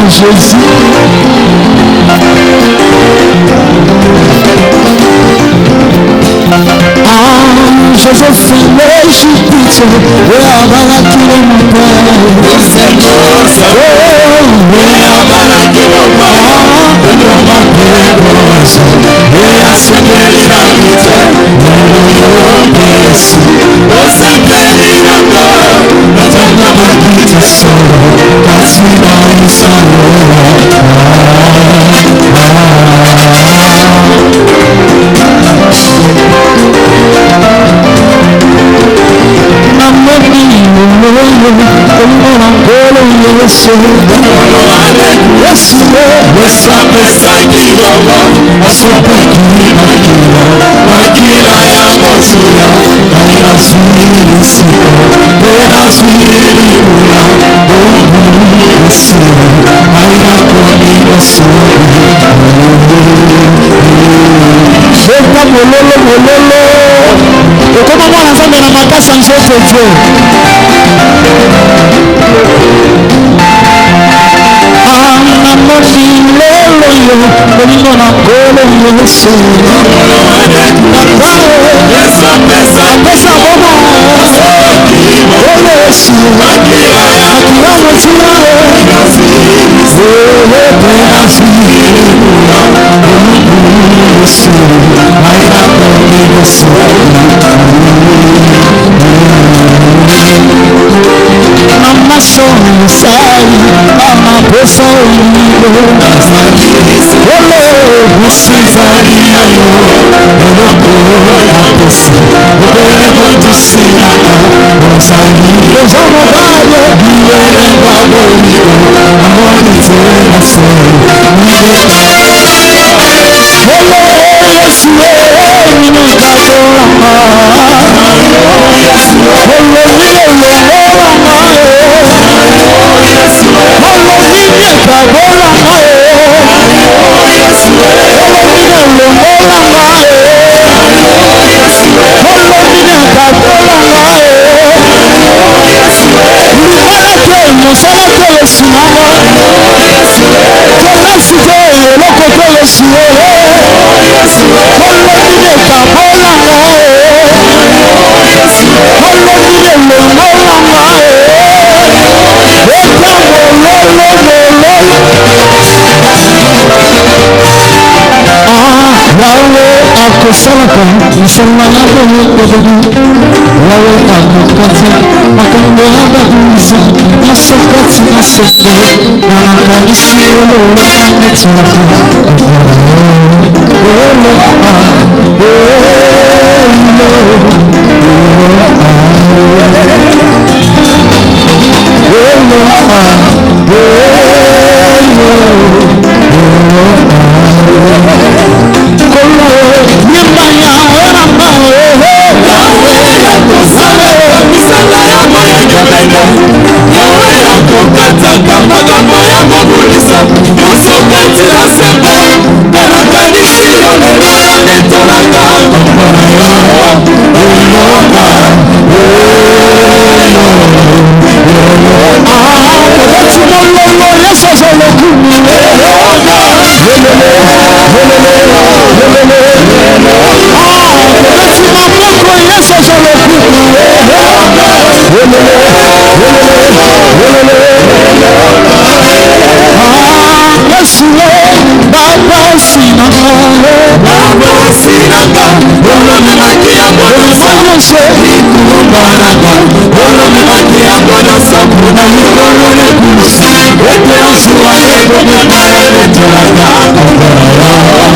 Jésus. Joséphine l'Égyptite, et Abalaki le Mopère. Et Abalaki le baraka, olo mi maki yango nyonso, likulu baraka, olo mi maki yango nyonso, na likolo lekulusi, ete osuwa ekokona eletolaka, elonga,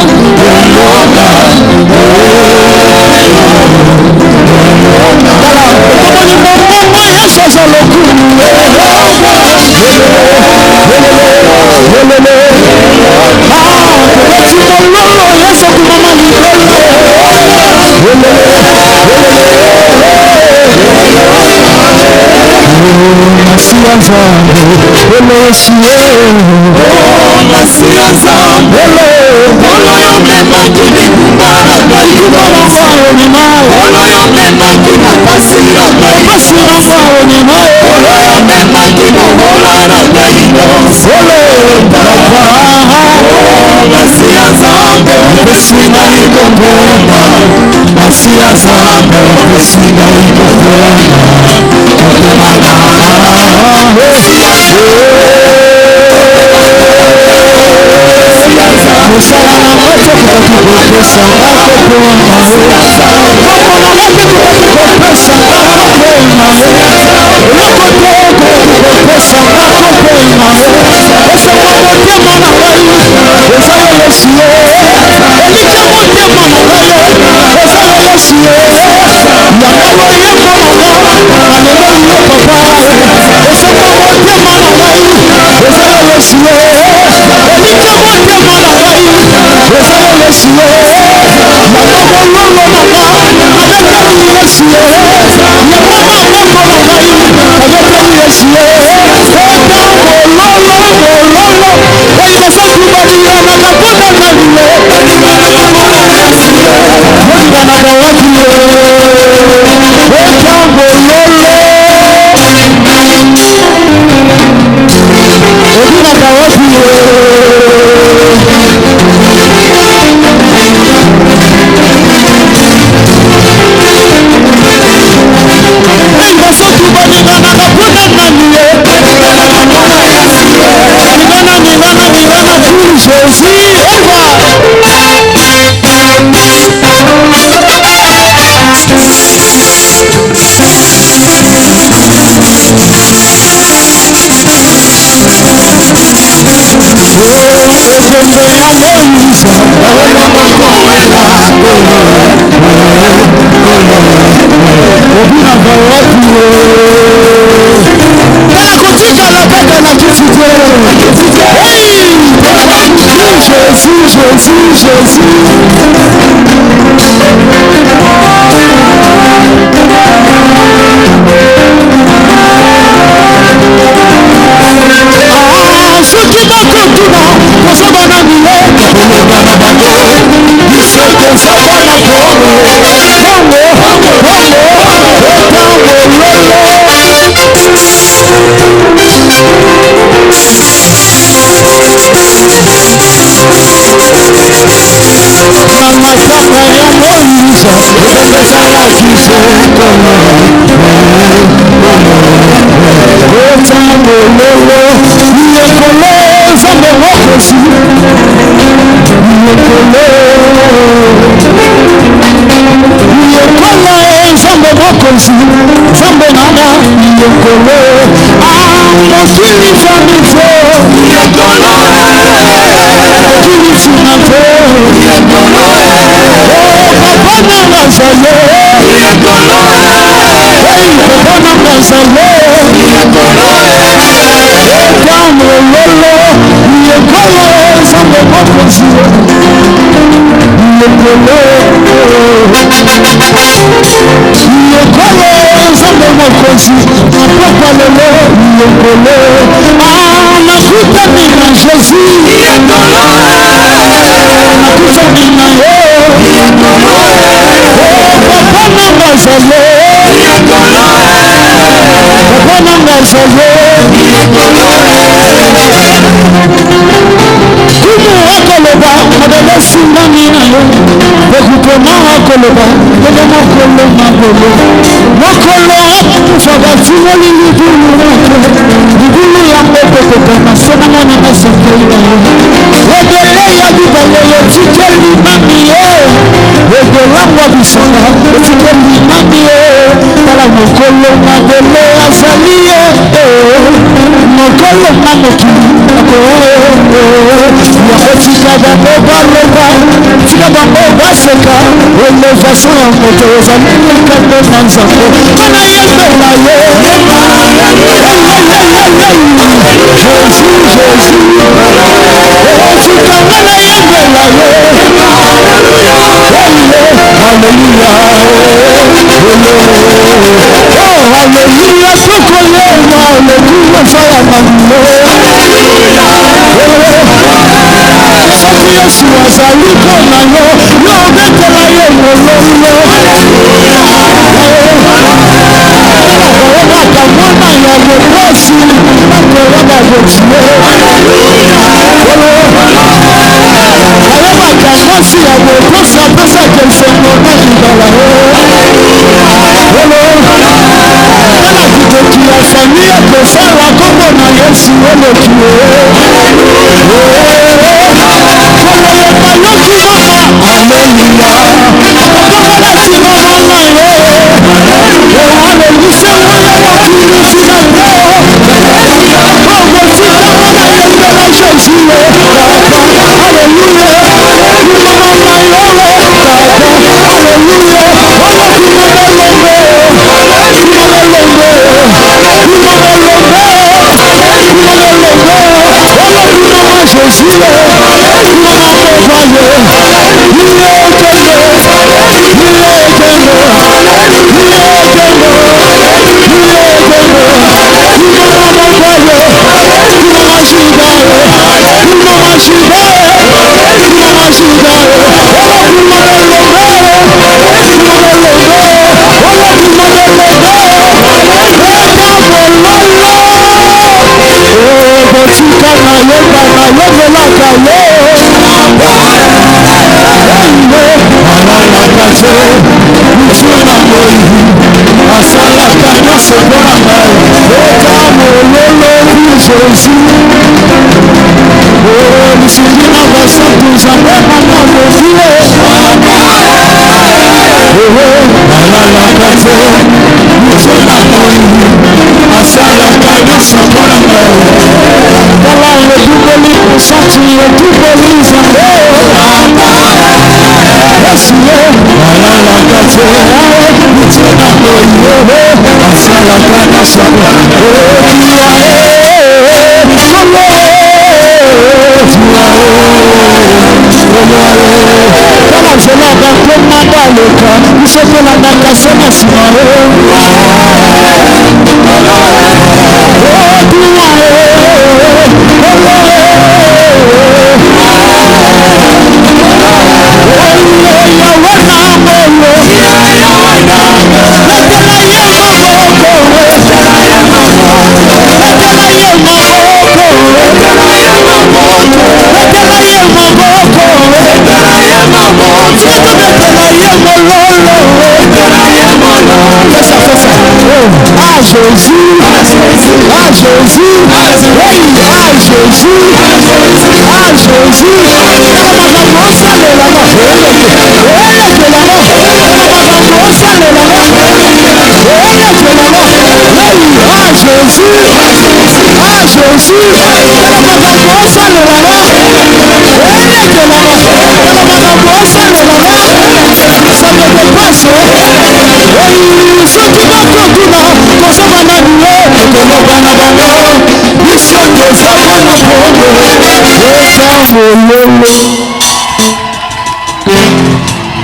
ekolangwa bisanga etika limami ye tala mokolo mabele azali ye mokolo na mokili yango tika bango baloba tika bango baseka elevation ya moto ezali likambo na nzambe mpona yembela ye Hallelujah, tukoyema lekuwa faya mambo. Soki Yesu azali kona yo, yo betela ye mololo. Nakoyebaka mwana ya bokosi, nakoyeba botie. Nayebaka mwasi ya bokosi apesaka esengo na libala. Kitoki ya familia kosala kombo na Yesu eleki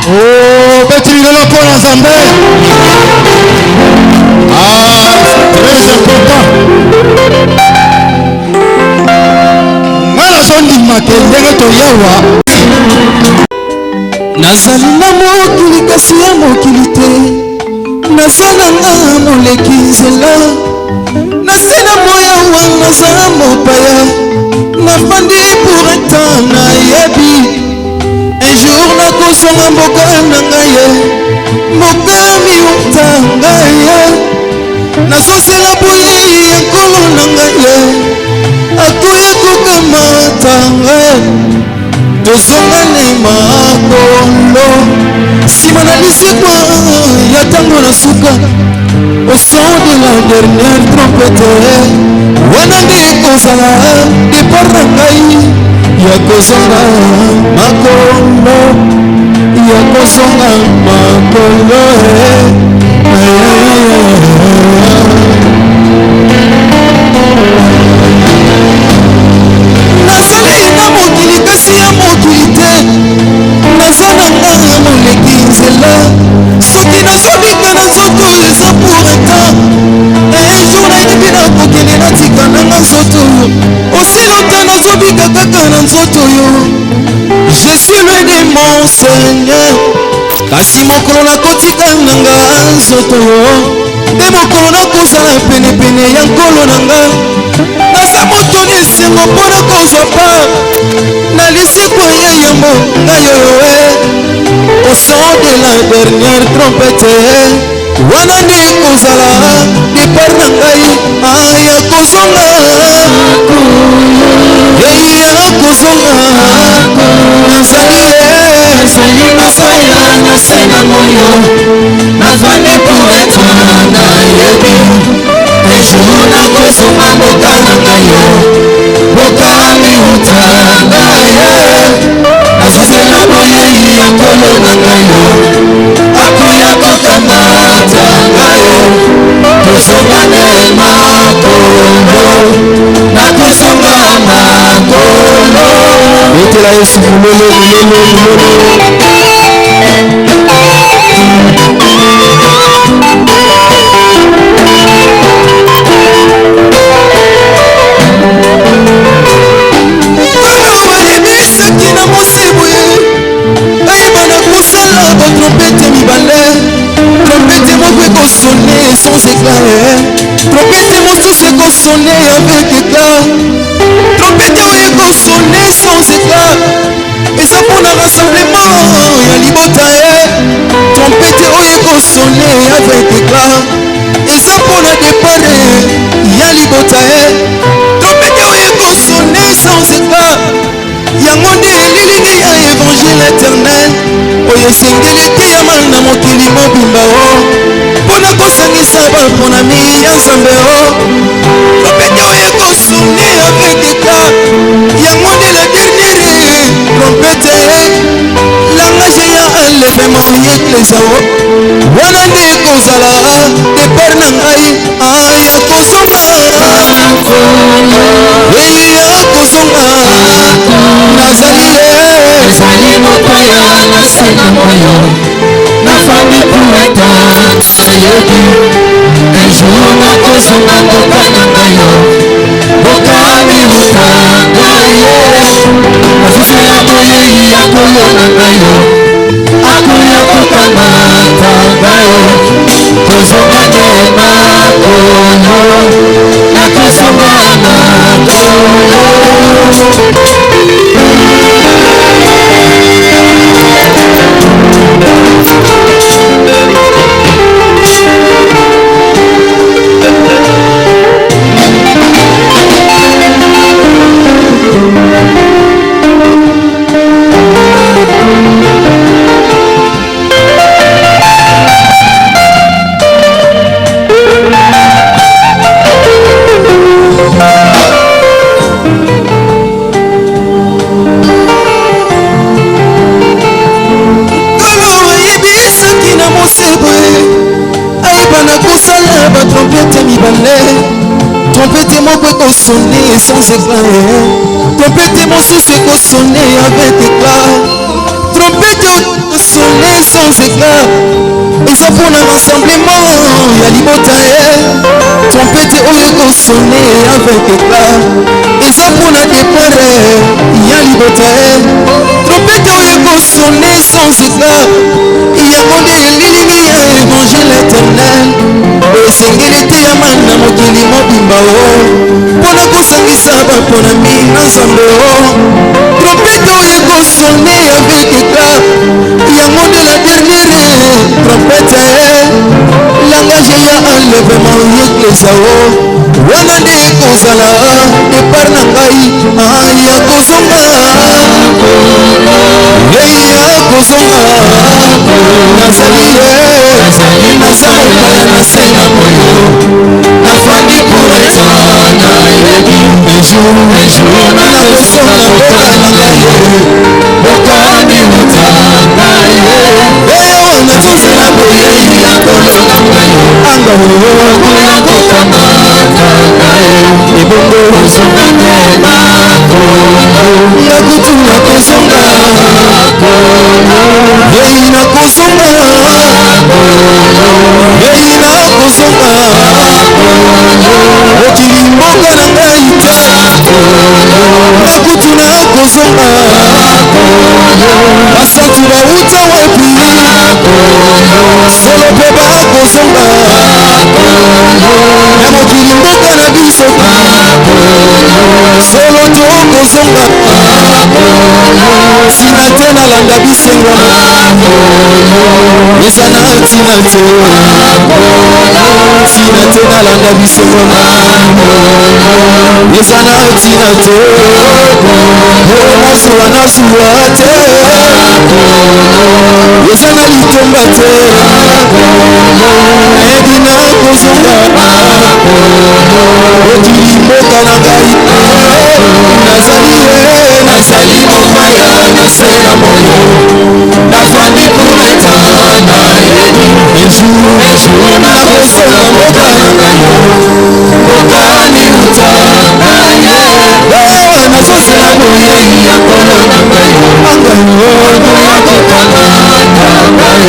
Oh, petit de la pour l'ensemble. Ah, très important. Ngala sondi makendenge to yawa. Nazali na mokili kasi ya mokili te. Nazalanga moleki nzela. Nasina moya wanga za mopaya. Nafandi pour un temps na yebi. Un jour nakosonga mboka na ngaye. Mboka miuta ngaye. Nasosela boye ya nkolo na ngaye. Akoya kokamata ngaye. Tozongane makolo na lisekwa ya ntango na suka au son de la dernière trompette wana nde ekozala départ na ngai ya kozonga makolo ya kozonga makolo nazali na mokili kasi ya mokili te naza na nganga moleki nzela soki nazobika na nzoto eza pour etan ejour nayebi nakokende natika nanga nzoto oyo osilota nazobika kaka na nzoto oyo je suis loin de mon seigneur kasi mokolo nakotika nanga nzoto oyo nde mokolo nakozala penepene ya nkolo nanga naza motoni esengo mpo na kozwa part na lisekwa ya yambo ngai oyo au son de la dernière trompette wana nde kozala départ na ngai ya kozonga ya kozonga nazali nakoya na se na moyo navandi pour être nayebi ejour nakozonga mboka na ngai yo mboka miuta ngai nazozela boyei ya nkolo na ngai yo akoya kokamata ngai yo kozonga nde makolo nakozonga makolo betela yesu bulolo bayebisaki na mosebu ye ayebana kosala batrompete mibale trompete moko ekosone sans éclat trompete mosusu ekosone avec éclat trompete oyo ekosone sans éclat eza mpona rassemblement ya libota ye trompete oyo ekosone avec éclat eza mpona départ ya libota ye trompete oyo ekosone sans éclat yango nde elilingi ya évangile éternel oyo esengeli eteyama na mokili mobimba o mpona kosangisa baponami ya nzambe o trompete oyo ekosone avec éclat yango nde la dernière trompete langage ya enlèvement ya eklesa o wana nde ekozala départ na ngai ya kozonga ya kozonga nazali ezali mokoya na se na moyo nafandi pour être nayebi ejour nakozonga mboka na ngai yo mboka miuta ngai nazozela boyei ya nkolo na ngai yo akoya kokamata ngai yo kozonga nde makolo nakozonga makolo trompete moko ekosone sans éclat trompete mosusu ekosone avec éclat trompete ekosone sans éclat eza mpona rassemblement ya libota ye trompete oyo ekosone avec éclat eza mpona départ ya libota ye trompete oyo ekosone sans éclat yango nde elilingi ya évangile éternel esengeli eteyama na mokili mobimba o mpona kosangisa baponami na nzambe o trompete oyo ekosone avec éclat yango nde la dernière trompete langage ya enlèvement yeklesa o wana nde ekozala départ na ngai ya kozonga ya kozonga nazali mopaya na se ya moyo nafandi pour etana yebi ejour nakosonga mboka na ngai bokani motanga ye ewa nazozela boyei ya kolonga anga okoya kokamata ngai ebongo ozonga te nakutu nakozonga ei nakozonga okili mboka na ngai te nakutu nakozonga basantu bauta wapi solo mpe bakozonga ya mokili mboka na biso solo tokozonga sina te nalanda bisengo eza na ntina te sina te nalanda bisengo eza na ntina te nazuwa te eza na litomba te nayebi nakozonga okili mboka na ngai nazali mopaya na se ya moyo nafandi kumetana yebi ejour nakosonga mboka na ngai bokani utanga ye ewa nazozela boyei ya kolo na ngai angaokoya kokamata ngai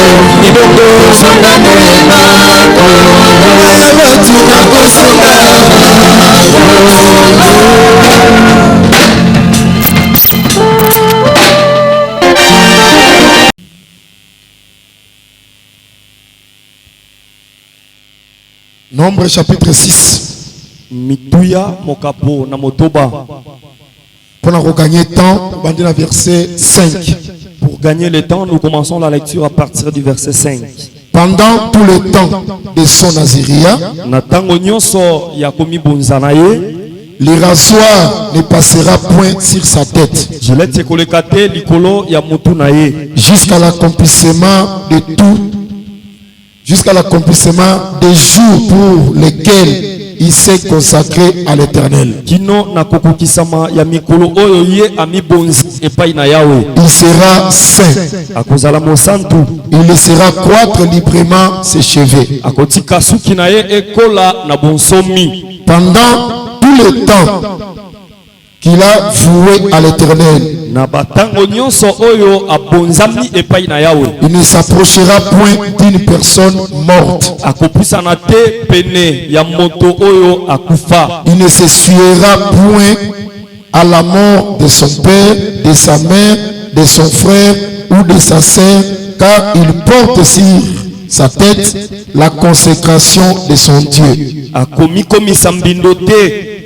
ibongo ozongane aya batu nakosonga Nombre chapitre 6. Mituya mokapo na motoba. Pour gagner temps, bandit verset 5. Pour gagner le temps, nous commençons la lecture à partir du verset 5. Pendant tout le temps de son naziria, le rasoir ne passera point sur sa tête jusqu'à l'accomplissement de tout, jusqu'à l'accomplissement des jours pour lesquels il s'est consacré à l'Éternel. Il sera saint. Il laissera croître librement ses cheveux. Pendant tout le temps qu'il a voué à l'Éternel, il ne s'approchera point d'une personne morte. Il ne se suera point à la mort de son père, de sa mère, de son frère ou de sa sœur, car il porte sur sa tête la consécration de son Dieu.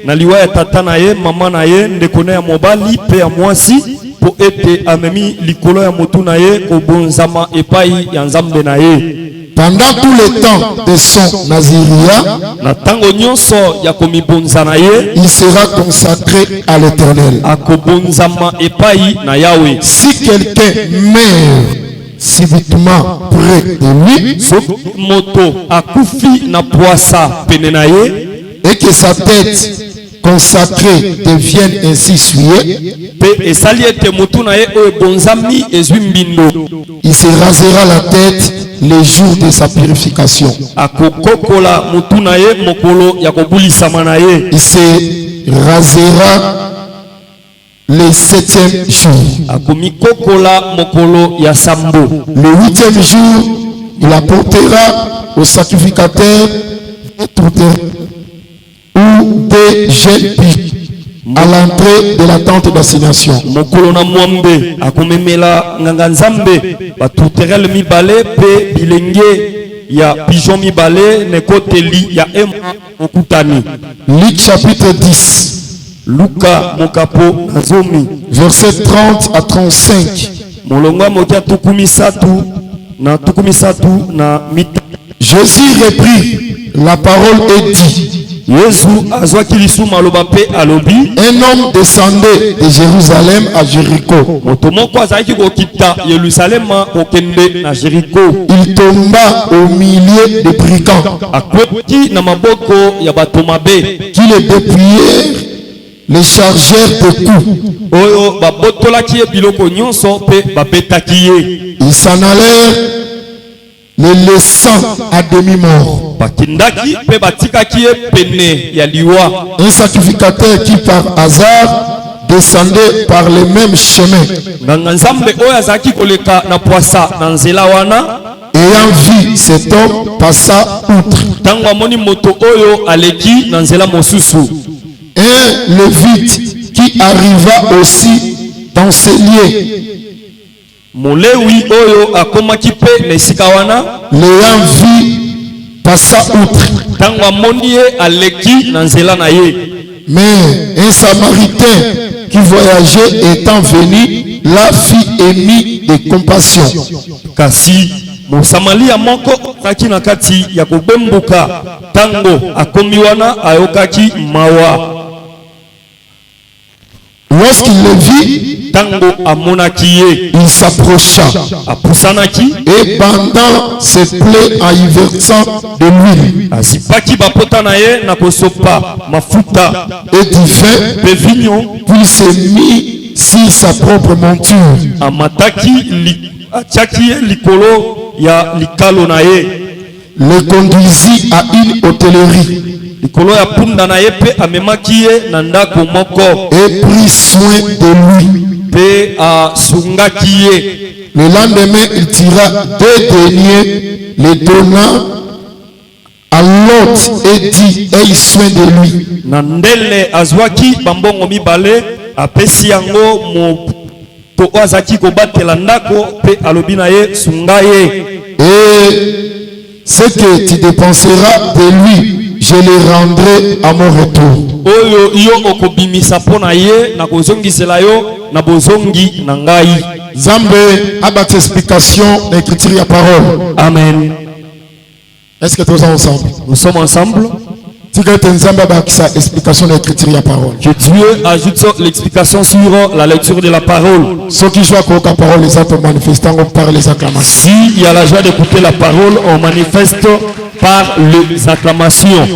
Na liwa ya tata na ye, mama na ye, ndekone ya mobali, pe ya mwasi, po ete amemi likolo ya motu na ye, obonzama epai ya nzambe na ye. Pendant tout le temps de son naziria, na tango nyonso ya komibonza na ye, il sera consacré à l'Éternel. Akobonzama epai na Yahweh. Si quelqu'un meurt subitement près de lui, moto akufi na poasa pene na ye, et que sa tête consacrée devienne ainsi souillée, il se rasera la tête les jours de sa purification. Il se rasera le 7e jour. Le 8e jour, il apportera au sacrificateur ou des jeunes pigs à l'entrée de la tente d'assignation. Luc chapitre 10. Verset 30 à 35. Jésus reprit la parole et dit: Un homme descendait de Jérusalem à Jéricho. Il tomba au milieu des brigands qui le dépouillèrent, les chargeurs de coups. Ils s'en allèrent, les laissant à demi-mort. Un sacrificateur qui par hasard descendait par les mêmes chemins, ayant vu cet homme passa outre. Un lévite qui arriva aussi dans ces lieux, l'ayant vu passa outre. Mais un Samaritain qui voyageait étant venu, la fit émis de compassion. Mosamalia moko taki na kati ya kubembuka tango akomiwana ayokaki mawa. Lorsqu'il le vit, tango amonakiye, il s'approcha apusanaki et bandant ses plaies en y versant de l'huile asipaki bapota na ye na kosopa mafuta et du vin, bevignon, puis se mit sur sa propre monture. Amataki atiaki likolo ya likalo na ye, le conduisit à une hôtellerie likolo ya punda na ye pe amemaki ye na ndako moko et prit soin de lui. pe asungaki ye. Le lendemain, il tira 2 deniers, les donna à l'hôte et dit: aie soin de lui. Na ndele azwaki bambongo mibale apesi yango mo to azaki kobatela ndako pe alobi na ye sunga ye. Et ce que tu dépenseras de lui, je le rendrai à mon retour. Oyo yo okobimisa pona ye na kozongisela yo na bozongi na ngai. Zambé a battu explication d'écriture et parole. Amen. Est-ce que tous ensemble? Nous sommes ensemble. Si quelqu'un Zambé a battu sa explication d'écriture et parole. Que Dieu ajoute l'explication sur la lecture de la parole. Ceux qui jouent à la parole, les autres manifestants par les acclamations. Si il y a la joie d'écouter la parole, on manifeste par les acclamations.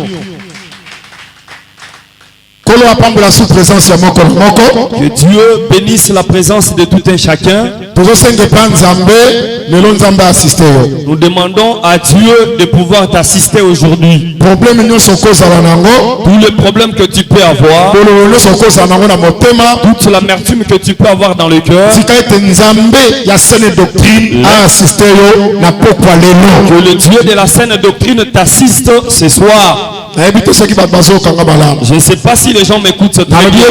Que Dieu bénisse la présence de tout un chacun. Nous demandons à Dieu de pouvoir t'assister aujourd'hui. Tous les problèmes que tu peux avoir, toute l'amertume que tu peux avoir dans le cœur, que le Dieu de la saine doctrine t'assiste ce soir. Je ne sais pas si les gens m'écoutent très bien.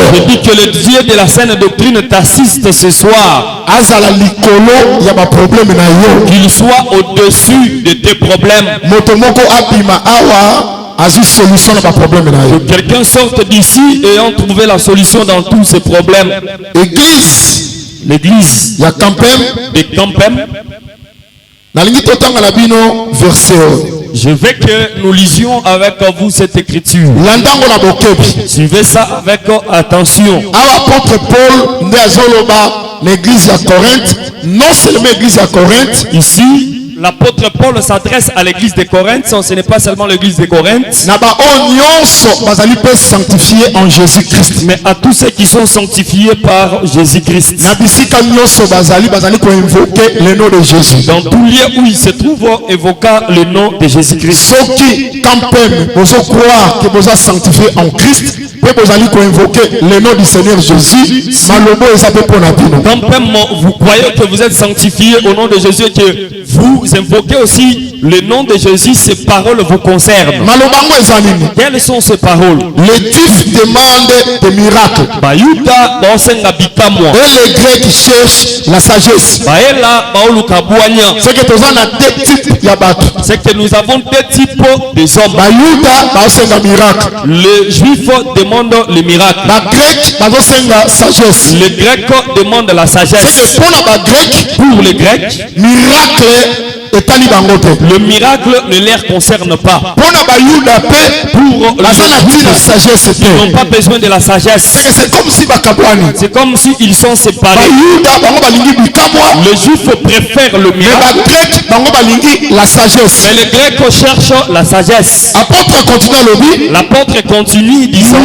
Je dis que le Dieu de la saine doctrine t'assiste ce soir. Qu'il soit au-dessus de tes problèmes. Que quelqu'un sorte d'ici ayant trouvé la solution dans tous ces problèmes. L'église de Campem. Je veux que nous lisions avec vous cette écriture. Suivez ça avec attention. L'apôtre Paul, l'église à Corinthe, non seulement l'église à Corinthe, ici, l'apôtre Paul s'adresse à l'église de Corinthe, ce n'est pas seulement l'église de Corinthe, mais à tous ceux qui sont sanctifiés par Jésus-Christ. Dans tout lieu où il se trouve, évoquant le nom de Jésus-Christ. Le nom du Seigneur Jésus. Quand même vous croyez que vous êtes sanctifiés au nom de Jésus, que vous invoquez aussi le nom de Jésus, ces paroles vous concernent. Quelles sont ces paroles? Les Juifs demandent des miracles. Et les Grecs cherchent la sagesse. C'est que nous avons deux types de hommes. Les Juifs demandent le miracle. Les Grecs demandent la sagesse. Pour les Grecs, miracle Le miracle ne les concerne pas. Pour les Juifs, ils n'ont pas besoin de la sagesse. C'est comme si ils sont séparés. Les Juifs préfèrent le miracle, mais les Grecs cherchent la sagesse. L'apôtre continue disant,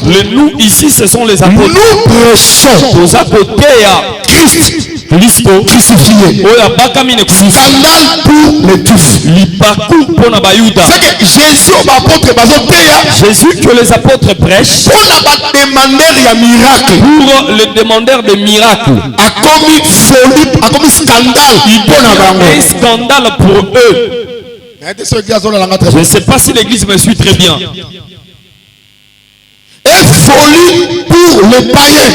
le nous ici, ce sont les apôtres. Nous prêchons Aux apôtres, Christ crucifié. Scandale pour les Juifs. Jésus que les apôtres prêchent pour les demandeurs de miracles. Un scandale pour eux. Je ne sais pas si l'église me suit très bien. Et folie pour les païens.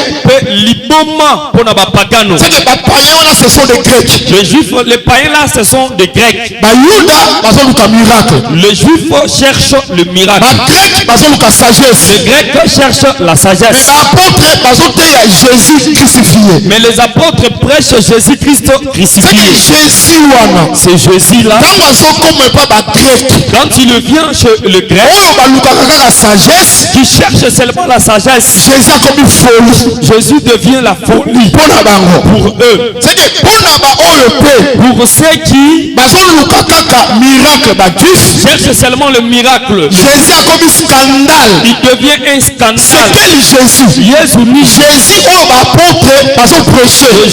C'est que les païens là, ce sont des Grecs. Les Juifs, les païens là, ce sont des Grecs. Les Juifs cherchent le miracle. Les Grecs cherchent la sagesse. Mais les apôtres prêchent Jésus-Christ crucifié. C'est Jésus là. Quand il vient chez le grec, qui cherche seulement la sagesse, Jésus devient la folie pour eux. Pour ceux qui cherchent seulement le miracle, il devient un scandale.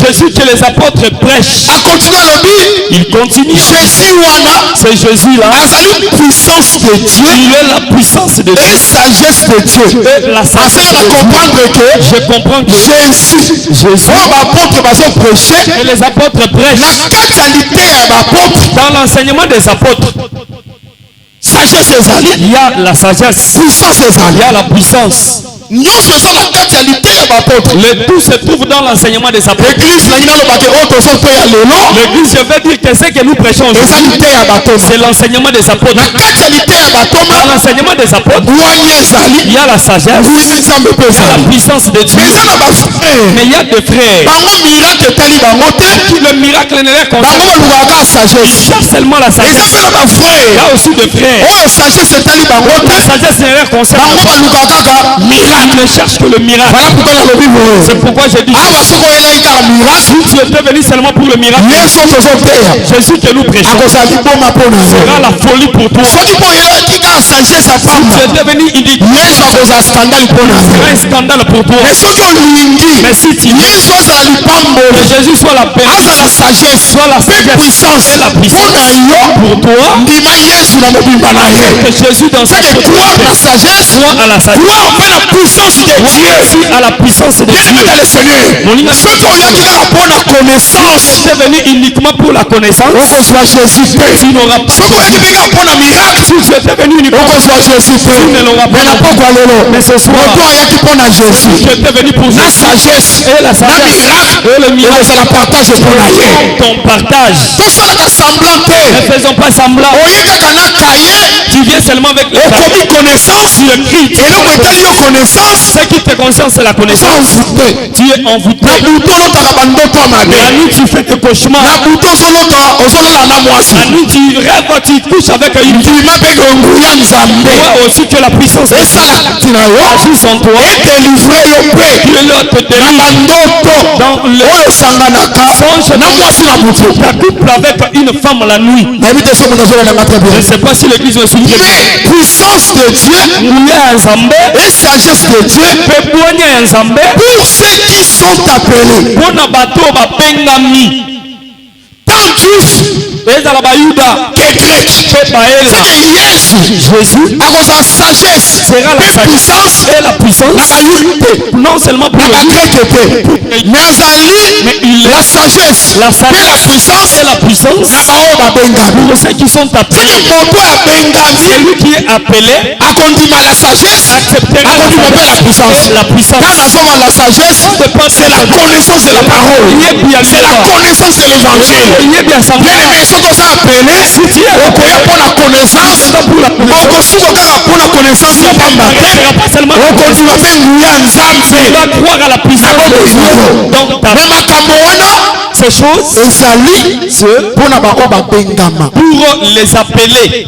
Jésus que les apôtres prêchent. Il continue. C'est Jésus là. Il est la puissance de Dieu. Et la sagesse de Dieu. Je comprends que Jésus et les apôtres prêchent. Dans l'enseignement des apôtres, il y a la sagesse, il y a la puissance. Le tout se trouve dans l'enseignement des apôtres. L'église, je veux dire que ce que nous prêchons aujourd'hui, c'est l'enseignement des apôtres. Dans l'enseignement des apôtres, il y a la sagesse, il y a la puissance de Dieu. Mais il y a des frères qui le miracle ne les concerne pas. Ils cherchent seulement la sagesse. Il y a aussi des frères, la sagesse ne les concerne pas. Ils ne cherchent que le miracle. C'est pourquoi j'ai dit, si tu étais venu seulement pour le miracle, Jésus que nous prêchons sera la folie pour toi. Si tu étais venu uniquement, sera un scandale pour toi. Mais si tu veux que Jésus soit la paix, soit la sagesse et la puissance pour toi, que Jésus dans sa sagesse soit à la sagesse, à la puissance de Dieu. Mon Dieu, si tu es venu uniquement pour la connaissance, tu n'auras pas. Si tu étais venu uniquement pour la Jésus, tu ne l'auras pas. Mais ce soir, tu étais venu pour la sagesse et la sagesse et le miracle. Ton partage. Ne faisons pas semblant. Tu viens seulement avec le connaissance. Tu écris. Ce qui te concerne, c'est la connaissance. Tu es envoûté. La nuit, tu fais des cauchemars. La nuit, tu rêves, tu couches avec une fille. Toi aussi que la puissance agisse en toi. Tu es l'autre dans le songe. Tu couple avec une femme la nuit. Je ne sais pas si l'église me suit. Puissance de Dieu et sagesse de Dieu pour ceux qui sont appelés. Tant juifs que grecs. Jésus à cause de la sagesse sera la puissance et la puissance. Non seulement pour le grec, mais la sagesse, la puissance et la puissance pour ceux qui sont appelés. Celui qui est appelé acceptera la puissance. La puissance. Quand la sagesse, c'est la connaissance de la parole. C'est la connaissance de l'évangile. Si tu es pour la connaissance, pour la connaissance, tu vas croire à la puissance de Dieu. Donc, ces choses pour les appeler.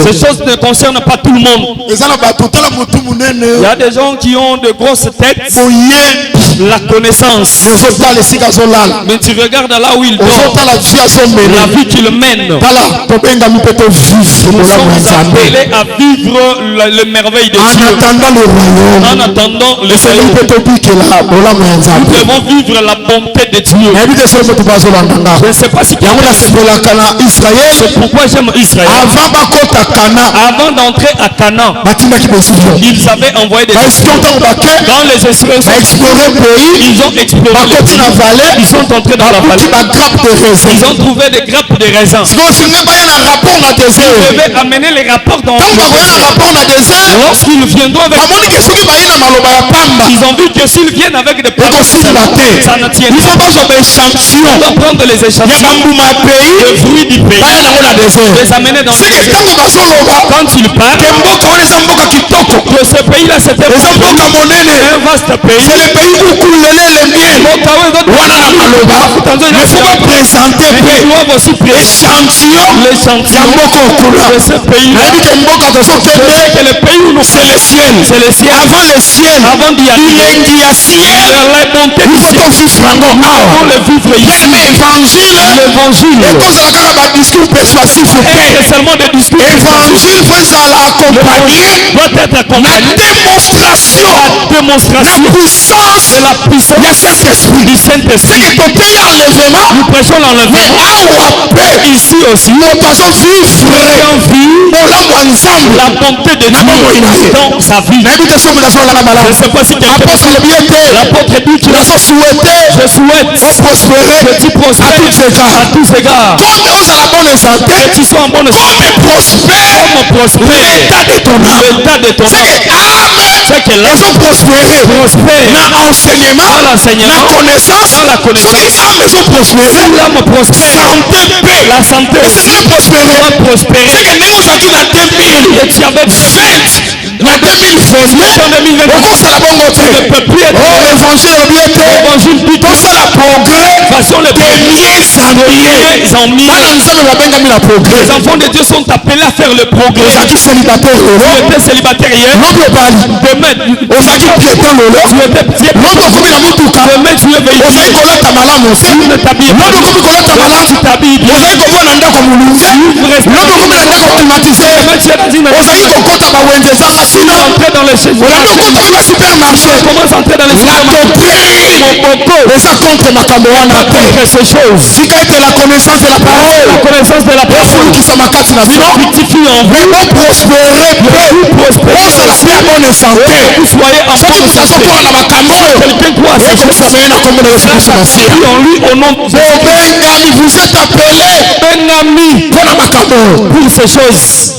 Ces choses ne concernent pas tout le monde. Il y a des gens qui ont de grosses têtes, la connaissance. Mais tu regardes là où ils dort, la vie qu'ils mènent. Nous sommes appelés à vivre le merveille de Dieu. En attendant le royaume. Nous devons vivre la bonté de Dieu. Je ne sais pas si c'est pourquoi j'aime Israël. Avant d'entrer à Canaan, ils avaient envoyé des espions. Quand les espions sont exploré le pays, ils ont exploré le pays. Ils sont entrés dans la vallée. Ils ont trouvé des grappes de raisins. Ils devaient amener les rapports dans le désert. Lorsqu'ils viendront avec ils ont vu que s'ils viennent avec des paroles, ça ne tient pas. On doit prendre les échantillons de fruits du pays, les amener dans le désert. Quand ils partent, que ce pays-là c'était un vaste pays. C'est le pays où coule le lait, le miel. Il faut présenter l'échantillon de ce pays-là. Que le pays où nous c'est le ciel. C'est le ciel. Avant le ciel, avant d'y aller, il y a ciel. La bonté du ciel. Il faut vivre le vivre ici. L'évangile. Discours persuasif. C'est seulement des discours. L'évangile doit être accompagné. La démonstration. La puissance de la puissance du Saint-Esprit. Nous prêchons l'enlèvement. Ici aussi, nous passons vivre la bonté de Dieu dans sa vie. Je ne sais pas si quelqu'un l'apôtre dit que je souhaite prospérer à tous égards. Et tu sois en bonne santé. Comme prospérer l'état de ton âme. C'est que l'âme prospère dans l'enseignement, dans la connaissance. L'âme prospère. La santé aussi prospérer. C'est que nous avons dans 2000 et tu avais fait la 2021 au cours de la bonne côté. L'évangile dit tout ça la progrès. Façon les premiers les enfants de Dieu sont appelés à faire le progrès. Tu étais célibataire hier. Demain tu étais demain tu es véhiculé. Tu ne t'habilles pas. Tu t'habilles bien. Entrer dans les chez vous. Commence à entrer dans les ces choses. La connaissance de la parole. La connaissance de la parole. Qui fructifie en vous. Prospérer. C'est la bonne santé. Vous soyez en bonne santé. Quelqu'un croit à ces choses. En lui au nom de Jésus. Vous êtes appelé un ami pour ces choses.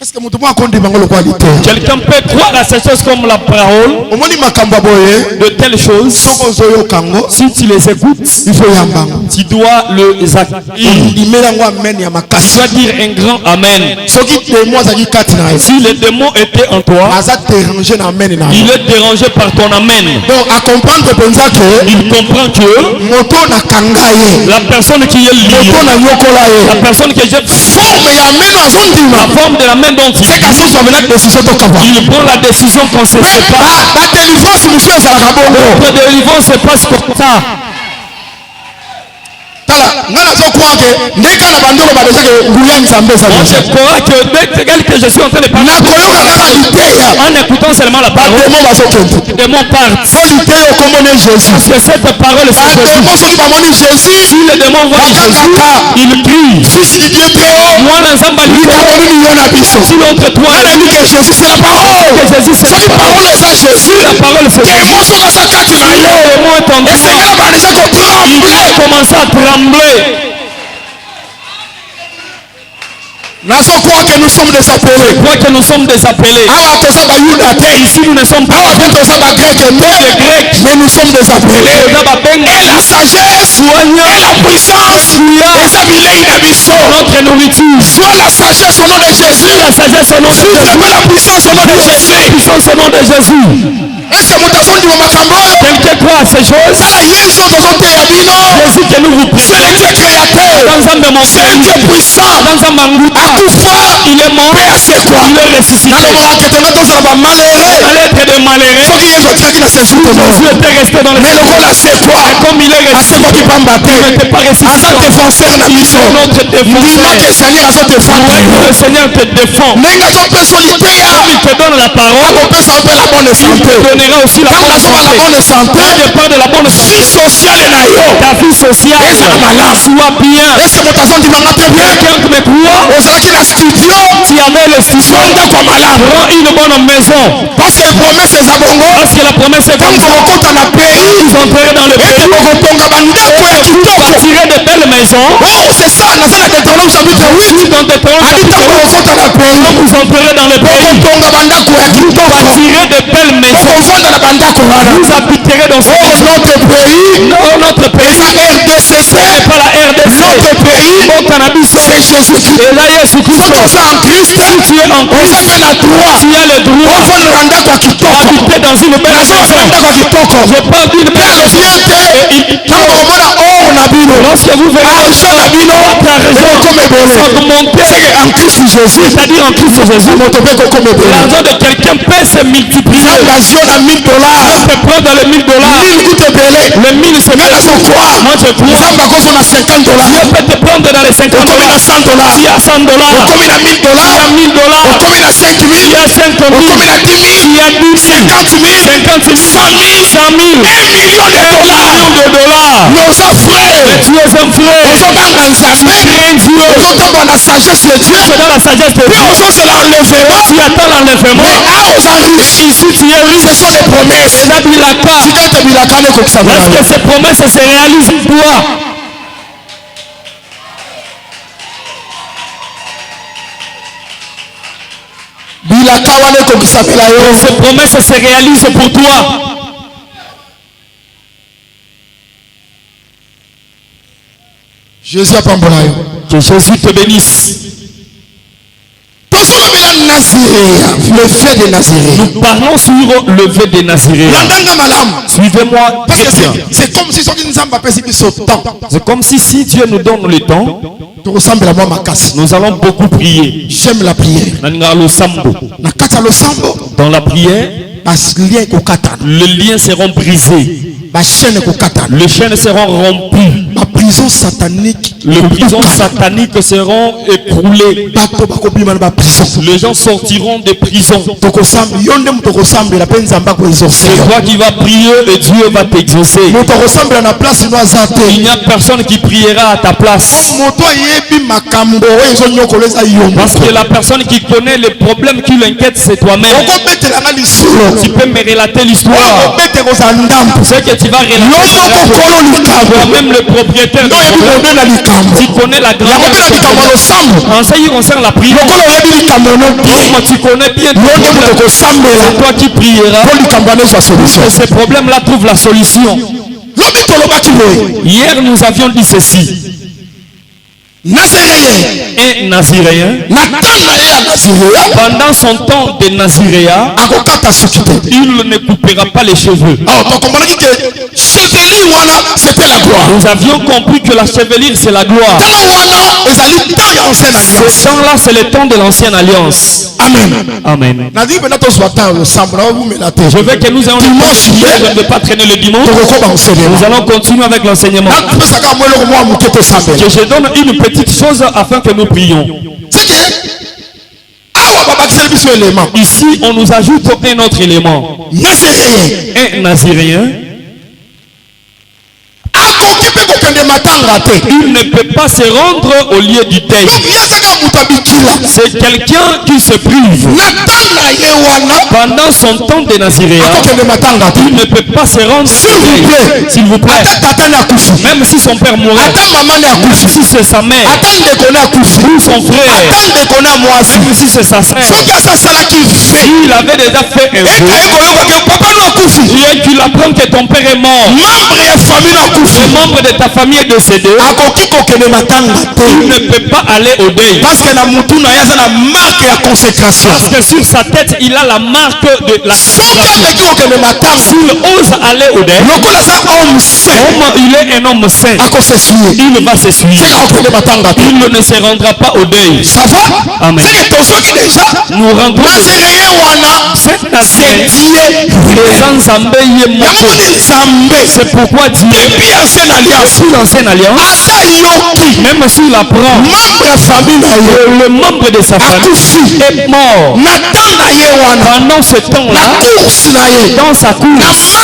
Est-ce que quelqu'un peut croire à ces choses comme la parole de telles choses? Si tu les écoutes, tu dois les accueillir. Tu dois dire un grand amen. Si le démon était en toi, il est dérangé par ton amen. Donc à comprendre que il comprend que la personne qui est liée, la personne qui jette la forme de la main dont il prend la décision qu'on ne se sépare. La délivrance se passe comme ça. Je crois que dès que je suis en train de parler, en écoutant seulement la parole, les démons partent. Parce que cette parole c'est Jésus. Si les démons voient Jésus, ils crient. Moi l'ensemble dit si l'autre toi que Jésus c'est la parole. Que Jésus c'est la parole. La parole c'est Jésus. Les démons est en toi. Il a commencé à trembler. Je crois que nous sommes des appelés. Ici nous ne sommes pas des Grecs, mais nous sommes des appelés. Et la sagesse, et la puissance, notre nourriture. Soit la sagesse au nom de Jésus. La sagesse au nom de Jésus. La puissance au nom de Jésus. La puissance au nom de Jésus. Est-ce que moto azondima makambo oyo? Quelqu'un croit à ces choses? Tala Yesu tozoteya bino. Jésus que nous vous C'est le prions. Dieu créateur. Dans un moment, C'est un Dieu puissant. dans un manguta, Akufa. il est mort, Mpe asekwa. il est ressuscité. nalobaka kete nga tozala bamalere À l'être de malheureux, soki Yesu atikaki na sesutono Jésus était resté dans le mais lokola asekwa comme il est ressuscité, asekwaki pamba te il n'était pas ressuscité. aza défenseur na biso Notre défenseur. ndimaki Seigneur azodefendre Ouais, le Seigneur te défend. ndenge azopesa liteya Il te donne la parole, akopesa mpe la bonne il santé te donnera aussi la ntango bonne azoka la santé. bonne santé Ça dépend de la bonne santé. vie sociale na yo Ta vie sociale ezala malamu soit bien. ese moto azondimanga te bien Quelqu'un me croit, ozalaki na studio tu avais le studio, so ndako ya malamu prends une bonne maison. parce que promese eza bongo Parce que la promesse est comme ntango ça. okota na pays Ils entreraient dans le ete pays, bokotonga bandako ya kitoko bâtiraient de belles maisons. oh c'est ça naza na Deutéronome chapitre 8 Dans des temps, abi ntango okota na pays vous entrerez dans le pays, bokotonga bandako ya kitoko bâtirez de belles maisons. bokovanda na bandako wana Vous habiterez dans ce oh pays. notre pays Non, notre pays, eza RDCC c'est pas la RDC. notre pays Mon cannabis, c'est Jésus-Christ et là, Jésus Christ. soki oza en Christ Tu es en Christ, oza mpe na droit tu as le droit ovanda na ndako ya kitoko d'habiter dans une belle nazoya na maison. ndako ya kitoko Je parle d'une mpe belle maison. alobi ete ntango omona or na bino Lorsque vous verrez argent na bino ekokoma ebele augmenter, seke en Christ Jésus c'est-à-dire en Christ Jésus, moto mpe ekokoma ebele l'argent de quelqu'un peut se multiplier. nzambe azio na $1000 Je peux prendre les $1000. mille kuta ebele Les 1000 c'est nga nazokwa Moi je crois. nzambe akozwa na $50 Je peux te prendre dans les 50 okomi na $100 Tu as $100. okomi na $1000 Tu as $1000. okomi na 5000 Tu as 50 000. okomi na 10 000 Tu as 10 000. 50 000 50 000. 100 000 100 000. 1 million de dollars $1 million. mais oza frère Mais tu es un frère. ozobanga nzambe Crains Dieu. ozotambola na sagesse de Dieu C'est dans la sagesse de mpe Dieu. ozozela enlèvement Tu attends l'enlèvement. mais awa oza riche Ici tu es riche. ce sont les promesses C'est bilaka. tika ete bilaka wana ekokisa Est-ce que ces promesses se réalisent pour toi? bilaka wana ekokisamela yo Ces promesses se réalisent pour toi. Jésus apambola yo Que Jésus te bénisse. tozolobela naziréa le fait de naziréa Nous parlons sur le vœu des Naziréens. landanga malamu Suivez-moi parce très que bien. c'est comme si soki nzambe apesi biso temps C'est comme si Dieu nous donne le temps, tokosambela mwa makasi nous allons beaucoup prier. j'aime la prière Naninga losambo. na kati ya losambo Dans la prière, basilien ekokatana les liens seront brisés, bachaîne ekokatana les chaînes seront rompues, baprison satanique les prisons sataniques seront écroulées, bato bakobima na baprison les gens sortiront des prisons. tokosambela yo nde moto okosambela mpe nzambe akoexorce C'est yo toi qui vas prier et Dieu va t'exaucer. moto akosambela na place no aza Il te n'y a personne qui priera à ta place. moto ayebi makambo oyo ezonyokola eza yo Parce moko que la personne qui connaît les problèmes qui l'inquiètent, c'est toi-même. okobetelanga lisulo Tu peux me relater l'histoire. okobete kozala ndambo Ce que tu vas yo relater, moko kolo likambo toi-même le propriétaire du oyebi problème. monene na likambo Tu connais la yango mpe na likambo ya grandeur. losambo En ce qui concerne la prière, lokola oyebi likambo no bien comme tu connais bien ton yo nde moto problème, okosambela c'est toi qui prieras. mpo likambo wana ezwa solution Et ces problèmes-là trouvent la solution. lobi tolobaki boye Hier, nous avions dit ceci. naziréen Un Naziréen, na ntango na ye ya naziréa pendant son temps de Naziréa, akokata suki te il ne coupera pas les cheveux. alors tokombanaki ke chevelure wana c'était la gloire Nous avions compris que la chevelure, c'est la gloire. ntango wana ezali temps ya ancienne alliance Ce temps-là, c'est le temps de l'ancienne alliance. amen Amen. naziki mpena tozwa temps losambo naobumela te Je veux que nous ayons dimanche je ye ne vais pas traîner le dimanche. tokokoba Nous enseignement allons continuer avec l'enseignement. napesaka mwa eloko mwa moke tosambela Que je donne une petite chose afin que nous prions. seke awa babakiseli biso élément Ici, on nous ajoute un autre élément. naziréen Un Naziréen, akoki mpe kokende matanga te il ne peut pas se rendre au lieu du deuil. donc ye azaka moto abikila C'est quelqu'un qui se prive. na ntango na ye wana Pendant son temps de Naziréa, akokende matanga il te ne peut pas se rendre s'il au vous deuil. plaît S'il vous plaît. ata tata ne akufi Même si son père mourait, ata mama ne même akufi si c'est sa mère, ata ndeko ne akufi ou son frère, ata ndeko ne mwasi même si c'est sa sœur, soki asa asalaki ve il avait déjà fait un vœu. ekayekoyoka ke papa no akufi Et tu l'apprends que ton père est mort. membre ya famille no akufi Le membre de ta famille est décédé. akoki kokende matanga Il te ne peut pas aller au deuil. parce que na moto mutu na yaza na marque ya consécration. Parce que sur sa tête, il a la marque de la consécration. S'il ose aller au deuil, il est un homme saint. Il va s'essuyer. Il ne se rendra pas au deuil. Ça va? Amen. Nous rendrons cette Naziré. C'est pourquoi Dieu, sous l'ancienne alliance, même s'il apprend le membre de sa famille est mort pendant ce temps-là, dans sa course,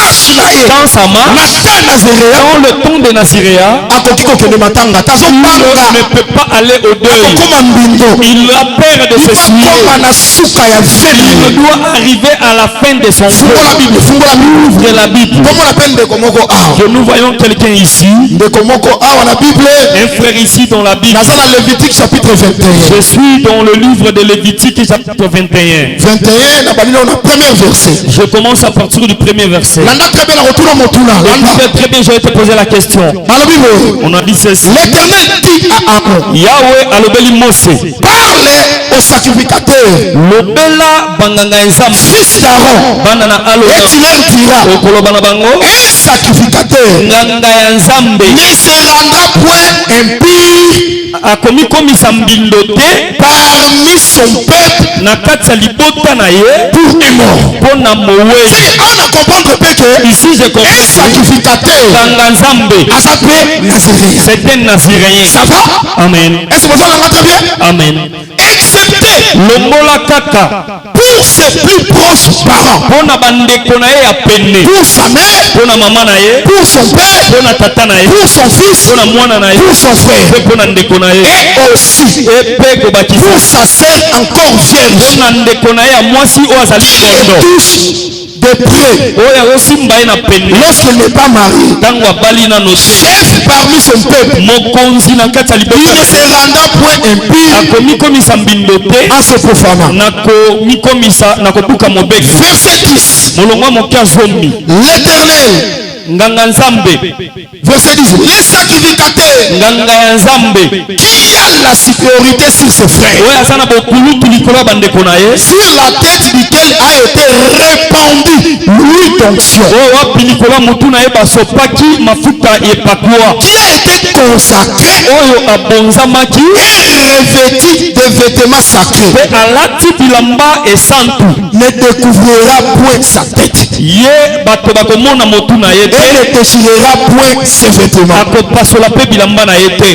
dans sa marche, dans le temps de Naziréa, il ne peut pas aller au deuil. Il a peur de se souiller. Il doit arriver à la fin de son temps. Ouvre la Bible. Que nous voyons quelqu'un ici, un frère ici dans la Bible. Je suis dans le livre de Lévitique chapitre 21. Je commence à partir du premier verset. Très bien, je vais te poser la question. On a dit ceci. L'Éternel dit à Aaron, Yahweh alobeli Mose, parle au sacrificateur, lobela banganga nzambe, fils d'Aaron, bana na Aaron, et tu leur diras, okoloba na bango, un sacrificateur nganga ya nzambe ne se rendra point impie akomikomisa mbindo te parmi son peuple na kati ya libota na ye pour un mort. mpo na moweli. On a compris que Ici je un comprends sacrificateur nganga nzambe a s'appelé Nazaréen. c'est un naziréen. Ça va? Amen. Est-ce que vous avez très bien? Amen. Excepté Lombola kaka pour ses plus proches parents, mpo na bandeko na ye ya pene, pour sa mère, mpo na mama na ye, pour son père, mpo na tata na ye, pour son fils, mpo na mwana na ye, pour son frère, mpe mpo na ndeko na ye, et aussi epe kobakisa pour sa sœur encore mpo vierge, na ndeko na ye ya mwasi oyo azali et kondo, tous de près, oyo akosimba ye na pene lorsqu'il n'est pas marié, ntango abali nano te, chef parmi son peuple, mokonzi na kati ya il libota ne se rendra point impie akomikomisa mbindo te en se profanant. nakomikomisa na kobuka mobeko. Verset 10. Molongwa moke azomi L'Éternel, nganga nzambe, verset 10, les sacrificateurs nganga ya nzambe qui a la supériorité sur ses frères, oyo aza na bokulutu likolo ya bandeko na ye, sur la tête duquel a été répandu l'huile d'onction, oyo wapi likolo ya motu na ye basopaki mafuta epakuwa, qui a été consacré oyo abonzamaki et revêtu de vêtements sacrés, mpe alati bilamba esantu, ne découvrira point sa tête ye bato bakomona motu na ye et te, ne déchirera point ses vêtements. akopasola mpe bilamba na ye te, Il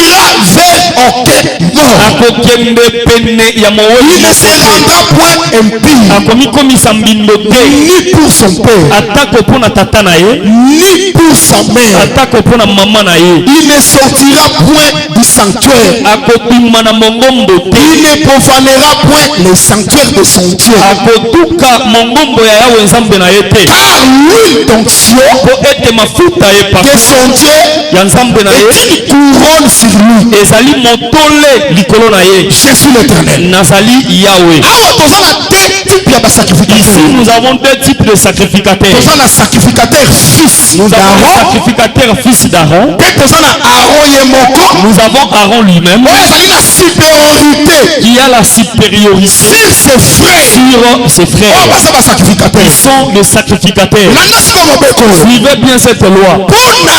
ira vers aucun mort. akokende pene ya Il moweli ne se rendra point impie, akomikomisa mbindo te, ni pour son père, atako mpo na tata na ye, ni pour sa mère. atako mpo na mama na ye, Il ne sortira point du sanctuaire. akobima na mongombo te, Il ne profanera point les sanctuaires de son Dieu. akotuka mongombo ya yawe nzambe na ye te, Car l'huile d'onction mpo ete mafuta de epaku son Dieu ya nzambe na ye est une couronne sur lui. ezali motole likolo na ye. Je suis l'Éternel. Nazali Yahweh. Awa tozala deux types ya basacrificateur. Ici nous avons deux types de sacrificateurs. Tozala sacrificateur fils Nous avons le d'Aaron. sacrificateur fils d'Aaron. Pe tozala Aaron ye moko. Nous avons Aaron lui-même Oyo azali na supériorité qui a la supériorité sur ses frères. sur ses Oyo frères. baza basacrificateur. Ils sont les sacrificateurs. Landa siko mobeko. Suivez bien cette loi. Pona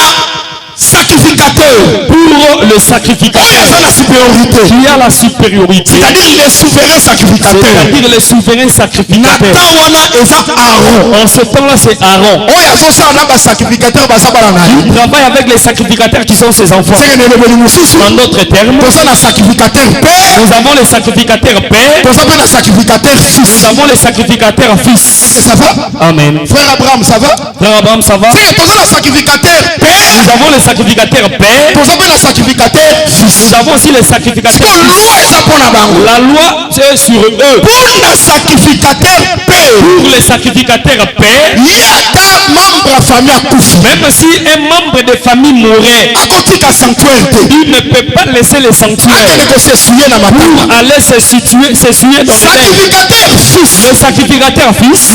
sacrificateur. Pour le Oyo sacrificateur aza na supériorité. qui a la supériorité, C'est-à-dire les souverains sacrificateurs. c'est-à-dire les souverains sacrificateurs. Natan wana eza Aaron. En ce temps-là, c'est Aaron. Oyo azosala na basacrificateur baza bana na ye. Il travaille avec les sacrificateurs qui sont ses enfants. Seke na elobeli mosusu. En d'autres termes, Toza na sacrificateur père. nous avons les sacrificateurs pères, Toza pe na sacrificateur nous fils. avons les sacrificateurs fils. Ça va? Amen. Frère Abraham, ça va? Frère Abraham, ça va? Seke toza na sacrificateur Nous père. avons les sacrificateurs pères, Toza pe na sacrificateur fils. nous avons aussi les Siko sacrificateurs fils. loi eza mpona bango. La loi déverser sur eux. Pour le sacrificateur paix. Pour les sacrificateurs paix. Yata membre de famille à Koufi. Même si un membre de famille mourait, il ne peut pas laisser le sanctuaire pour aller s'essuyer dans le sacrificateur fils.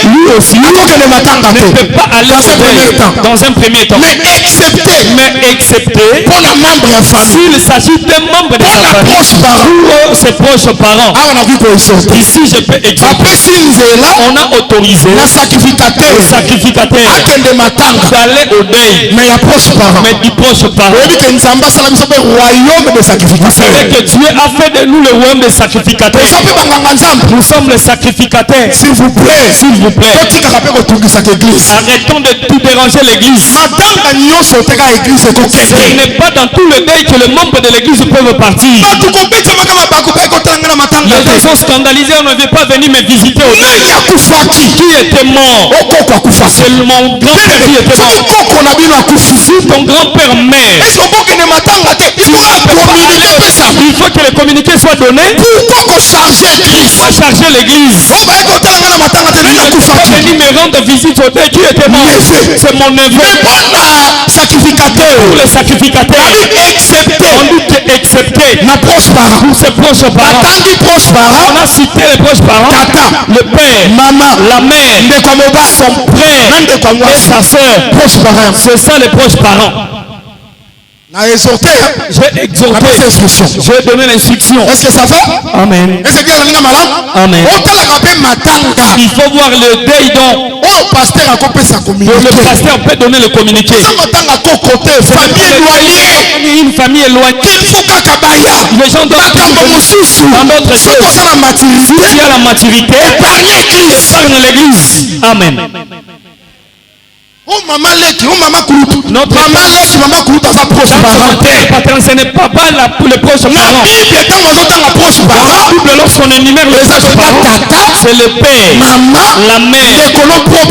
Lui aussi ne peut pas aller dans un premier temps. Mais excepté s'il s'agit d'un membre de sa famille pour ses proches parents. Ici je peux expliquer. On a autorisé le sacrificateur d'aller au deuil, mais du proche parent. Vous savez que Dieu a fait de nous le royaume des sacrificateurs. Nous sommes les sacrificateurs. S'il vous plaît, arrêtons de tout déranger l'église. Ce n'est pas dans tout le deuil que les membres de l'église peuvent partir. Les gens sont scandalisés, on ne veut pas venir me visiter au deuil. Qui était mort? C'est mon grand-père qui était mort. Si ton grand-père meurt, il faut que le communiqué soit donné pour charger l'église. Je ne peux pas venir me rendre visite au deuil. Qui était mort? C'est mon neveu. Pour les sacrificateurs, on dit que excepté pour ses proches parents. On a cité les proches parents, le père, la mère, son frère et sa soeur. C'est ça les proches parents. J'ai exhorté, j'ai donné l'instruction. Est-ce que ça va? Amen. Amen. Il faut voir le deuil dont le pasteur peut donner le communiqué. Une famille éloignée. Les gens doivent dans d'autres choses. S'il y a la maturité, épargne l'église. Amen. Oh maman Leki, oh maman Kouroutou. Notre maman Leki, maman Kouroutou, sa proche parent. Patron, ce n'est pas pour les proches parents. La Bible, lorsqu'on énumère les proches parents, c'est le père, la mère, ton frère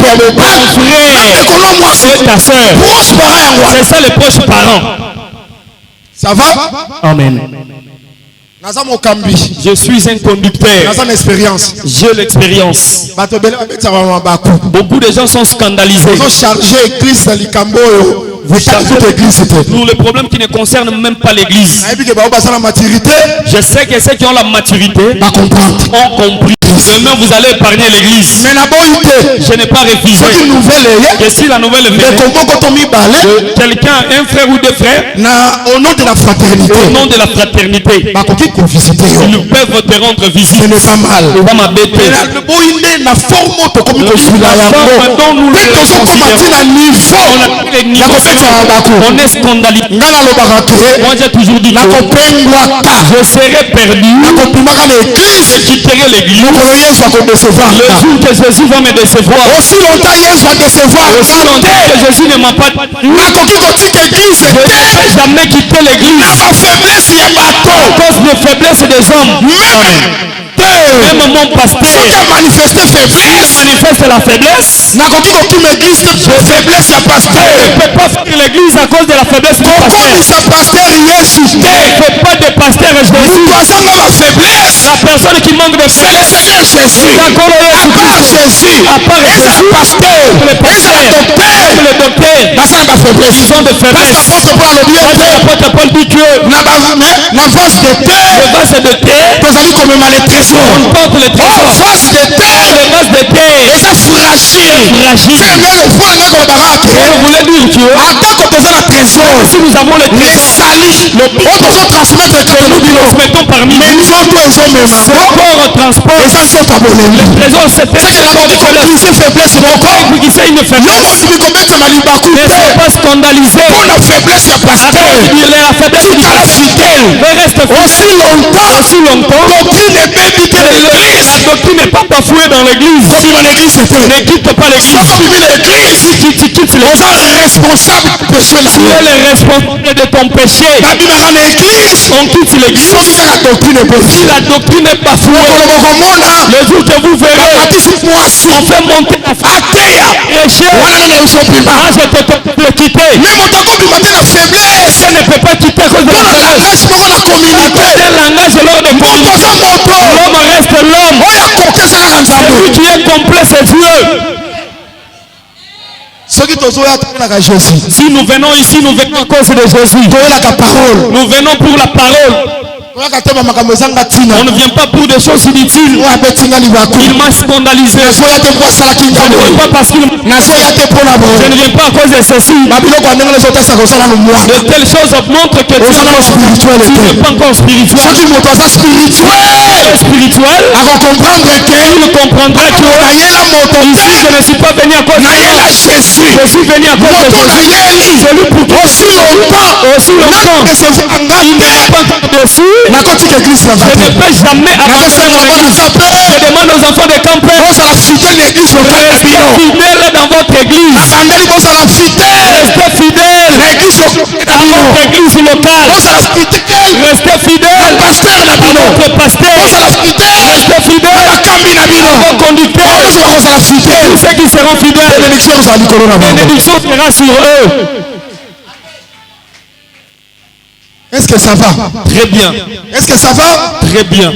et ta soeur. C'est ça les proches parents. Ça va? Amen. Je suis un conducteur. J'ai l'expérience. Beaucoup de gens sont scandalisés. Pour le problème qui ne concerne même pas l'église. Je sais que ceux qui ont la maturité ont compris. Demain vous allez épargner l'église. Je n'ai pas refusé. Et si la nouvelle vient, quelqu'un, un frère ou deux frères, au nom de la fraternité, ils peuvent te rendre visite. Ce n'est pas mal. On va m'embêter. On est scandalisé. Moi j'ai toujours dit que je serai perdu. Je quitterai l'église. Le jour que Jésus va me décevoir. Aussi longtemps que Jésus ne m'a pas dit. Je ne vais jamais quitter l'église. À cause de faiblesse des hommes. Même mon pasteur manifeste la faiblesse. Je ne peux pas faire l'église à cause de la faiblesse du pasteur. Il ne fait pas de pasteur Jésus. La personne qui manque de faiblesse, à part Jésus, le pasteur, le docteur, ils ont de faiblesse. L'apôtre Paul dit que le vase de thé, on porte le trésor. Le vase de thé est fragile. On voulait dire que si nous avons le trésor, nous le mettons parmi nous. Ce corps transporte le trésor. C'est une faiblesse. Ne sois pas scandalisé. La faiblesse du pasteur. Mais reste aussi longtemps. La doctrine n'est pas bafouée dans l'église. Ne quitte pas l'église. Si tu quittes l'église, tu es le responsable de ton péché. On quitte l'église. Si la doctrine est bafouée, le jour que vous verrez, on fait monter la péché. Je peux le quitter. Je ne peux pas quitter à cause de la faiblesse. Un langage lors de communication. Si nous venons ici, nous venons à cause de Jésus. Nous venons pour la parole. On ne vient pas pour des choses inutiles. Il m'a scandalisé. Je ne viens pas parce qu'il je ne viens pas à cause de ceci. De telles choses montrent que tu n'es pas encore spirituel. Spirituel. Il comprendrait que ici je ne suis pas venu à cause de Jésus. Je suis venu à cause de Jésus. Celui pour toi aussi longtemps. Il n'est pas encore dessus. Je ne peux jamais abandonner mon église. Je demande aux enfants de camper. Restez fidèles dans votre église. Restez fidèles dans votre église locale. Restez fidèles à votre pasteur. Restez fidèles à vos conducteurs. Tous ceux qui seront fidèles, bénédiction sera sur eux. Est-ce que ça va? Très bien. Est-ce que ça va? Très bien.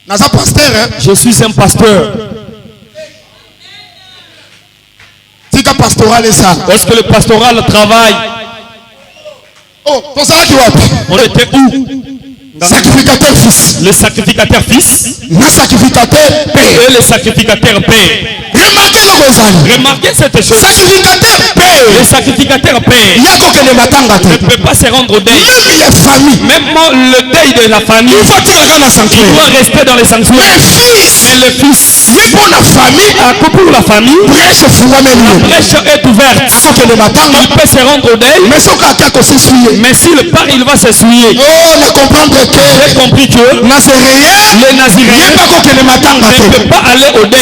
Pasteur, hein? Je suis un pasteur. Pastoral est ça. Est-ce que le pastoral travaille? Oh, pour ça tu vois. On était où? Sacrificateur fils. Le sacrificateur fils. Le sacrificateur père. Et le sacrificateur père. Remarquez cette chose. Sacrificateur père. Le sacrificateur père ne peut pas se rendre au deuil. Même le deuil de la famille. Il doit rester dans les sanctuaires. Mais le fils, pour la famille, la brèche est ouverte. Il peut se rendre au deuil. Mais s'il part, il va s'essuyer. J'ai compris que les Naziréens ne peuvent pas aller au deuil.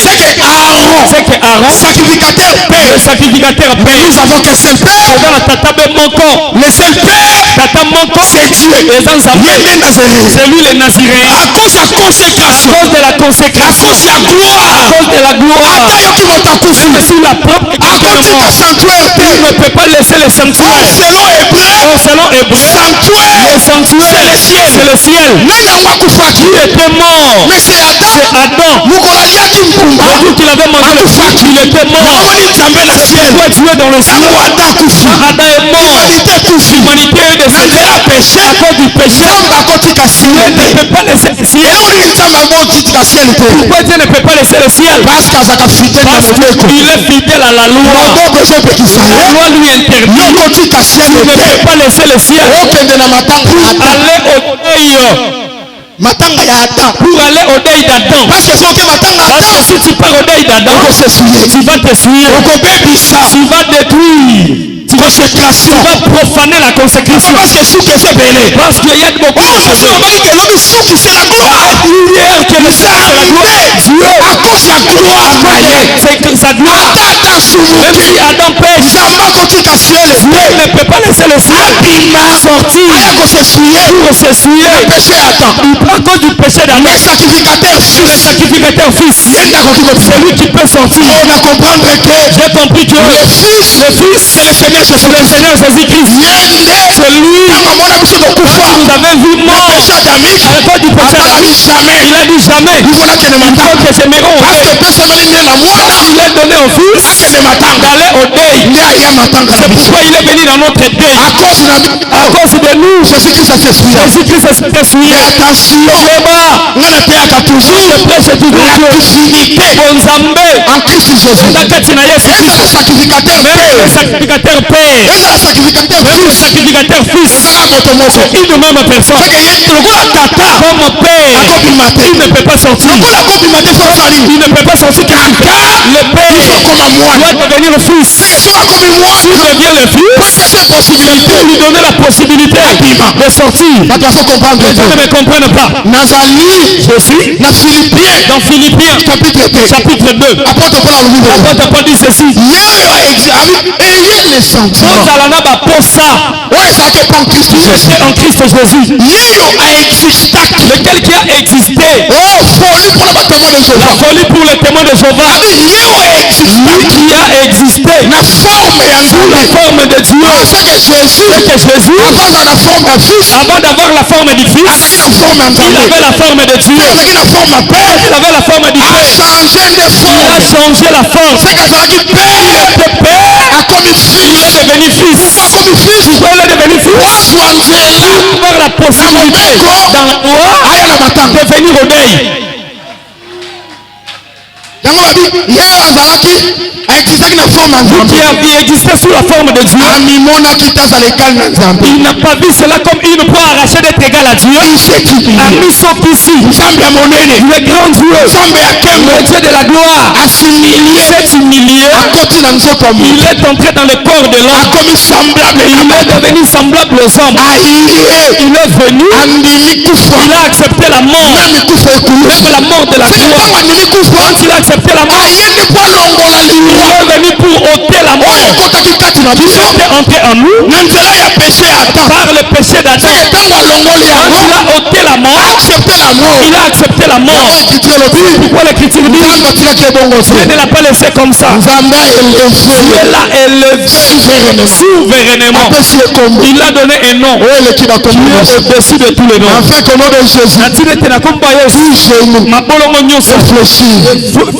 C'est que Aaron, sacrificateur père. le sacrificateur père, Nous savons que c'est le père. Le seul père, tata manquant, c'est Dieu. C'est lui les Naziréens. À cause de la consécration. À cause de la consécration. À cause de la gloire. À cause de la gloire. Même si la propre à cause du sanctuaire. Il ne peut pas laisser le sanctuaire. Selon Hébreu. Sanctuaire. Le sanctuaire. C'est le ciel. Qui était mort. Mais c'est Adam. Le jour qu'il avait mangé le fruit, il était mort. Pourquoi tu es dans le ciel? Adam est mort. L'humanité est décédée à cause du péché. Dieu ne peut pas laisser le ciel. Pourquoi Dieu ne peut pas laisser le ciel? Parce qu'il est fidèle à la loi. La loi lui interdit. Tu ne peux pas laisser le ciel. Aller au deuil. Pour aller au deuil d'Adam. Parce que si tu pars au deuil d'Adam, tu vas t'essuyer. Tu vas détruire. Tu vas profaner la consécration. Parce qu'il y a beaucoup de choses. Hier que le Seigneur c'est la gloire. C'est sa gloire. Même si Adam pêche, Dieu ne peut pas laisser le ciel sortir pour s'essuyer. À cause du péché d'Adam. Le sacrificateur fils, c'est lui qui peut sortir. J'ai compris que le fils, le Seigneur Jésus-Christ, c'est lui vous avez vu mort à cause du péché d'Adam. Il a dit jamais. Il faut que je me rende au deuil. Il est donné au fils d'aller au deuil. C'est pourquoi il est venu dans notre deuil. À cause de nous, Jésus-Christ s'est essuyé. Je prêche toujours en Christ Jésus. Le sacrificateur père, le sacrificateur fils, c'est une même personne. Comme père, il ne peut pas sortir. Il ne peut pas sortir car le père doit devenir le fils. S'il devient le fils, il peut lui donner la possibilité de sortir. Les gens ne me comprennent pas. Je suis dans Philippiens chapitre 2. Apôtre Paul dit ceci. C'est en Christ Jésus. Lequel qui a existé. La folie pour les témoins de Jéhovah. Lui qui qui a existé na forme ya sous la Nzambe. forme de Dieu. C'est que Jésus, C'est que Jésus, avant dans la forme ya fils, avant d'avoir la forme du Fils, azalaki na forme ya il Nzambe. avait la forme de Dieu. Azalaki na forme ya Père, Il avait la forme du a Père. changé de Il a forme. changé la forme. C'est qu'azalaki Père, Le Père, akomi il fils. est devenu Fils. Akomi fils, Pourquoi il est devenu Fils? wazwa nzela Avoir la possibilité dans la loi aya na matanga. de venir au deuil. Yango babi ye azalaki aexistaki na forme ya Nzambe. Qui existait sous la forme de Dieu. Amimonaki tazala ekali na Nzambe. Il n'a pas vu cela comme une proie arrachée d'être égal à Dieu. Isekili. Amisokisi, Nzambe ya monene. le grand Dieu, Nzambe ya le nkembo. Dieu de la gloire, Asimilie. s'est humilié. Akoti na nzoto ya Il moto. est entré dans le corps de l'homme. Akomi semblable Il na est devenu semblable aux hommes. ayiye. Il est venu. Andimi kufa. Il a accepté la mort. Memi kufa ekulusu. Même la mort de la C'est croix. ntango andimi kufa. Quand il a accepté la mort, Ayendi mpo alongola il liwa. est venu pour ôter la Oyo mort. ekotaki kati na Il biso. est entré en nous Na nzela ya péché ya Adam. par le péché d'Adam. C'est ntango alongoli Quand yango. il a ôté la mort, Accepte la mort. il a accepté la mort. Écriture elobi. Pourquoi l'Écriture dit Nzambe atikaki ebongo Dieu te. ne l'a pas laissé comme ça. Nzambe Dieu aelevé. l'a élevé souverainement. Apesi ekombo. Il a donné un nom Oyo eleki bakombo qui nyonso. est au-dessus de tous les noms. Afin qu'au nom de Jésus, Ntina ete na kombo ya Yesu, genou mabolongo nyonso réfléchir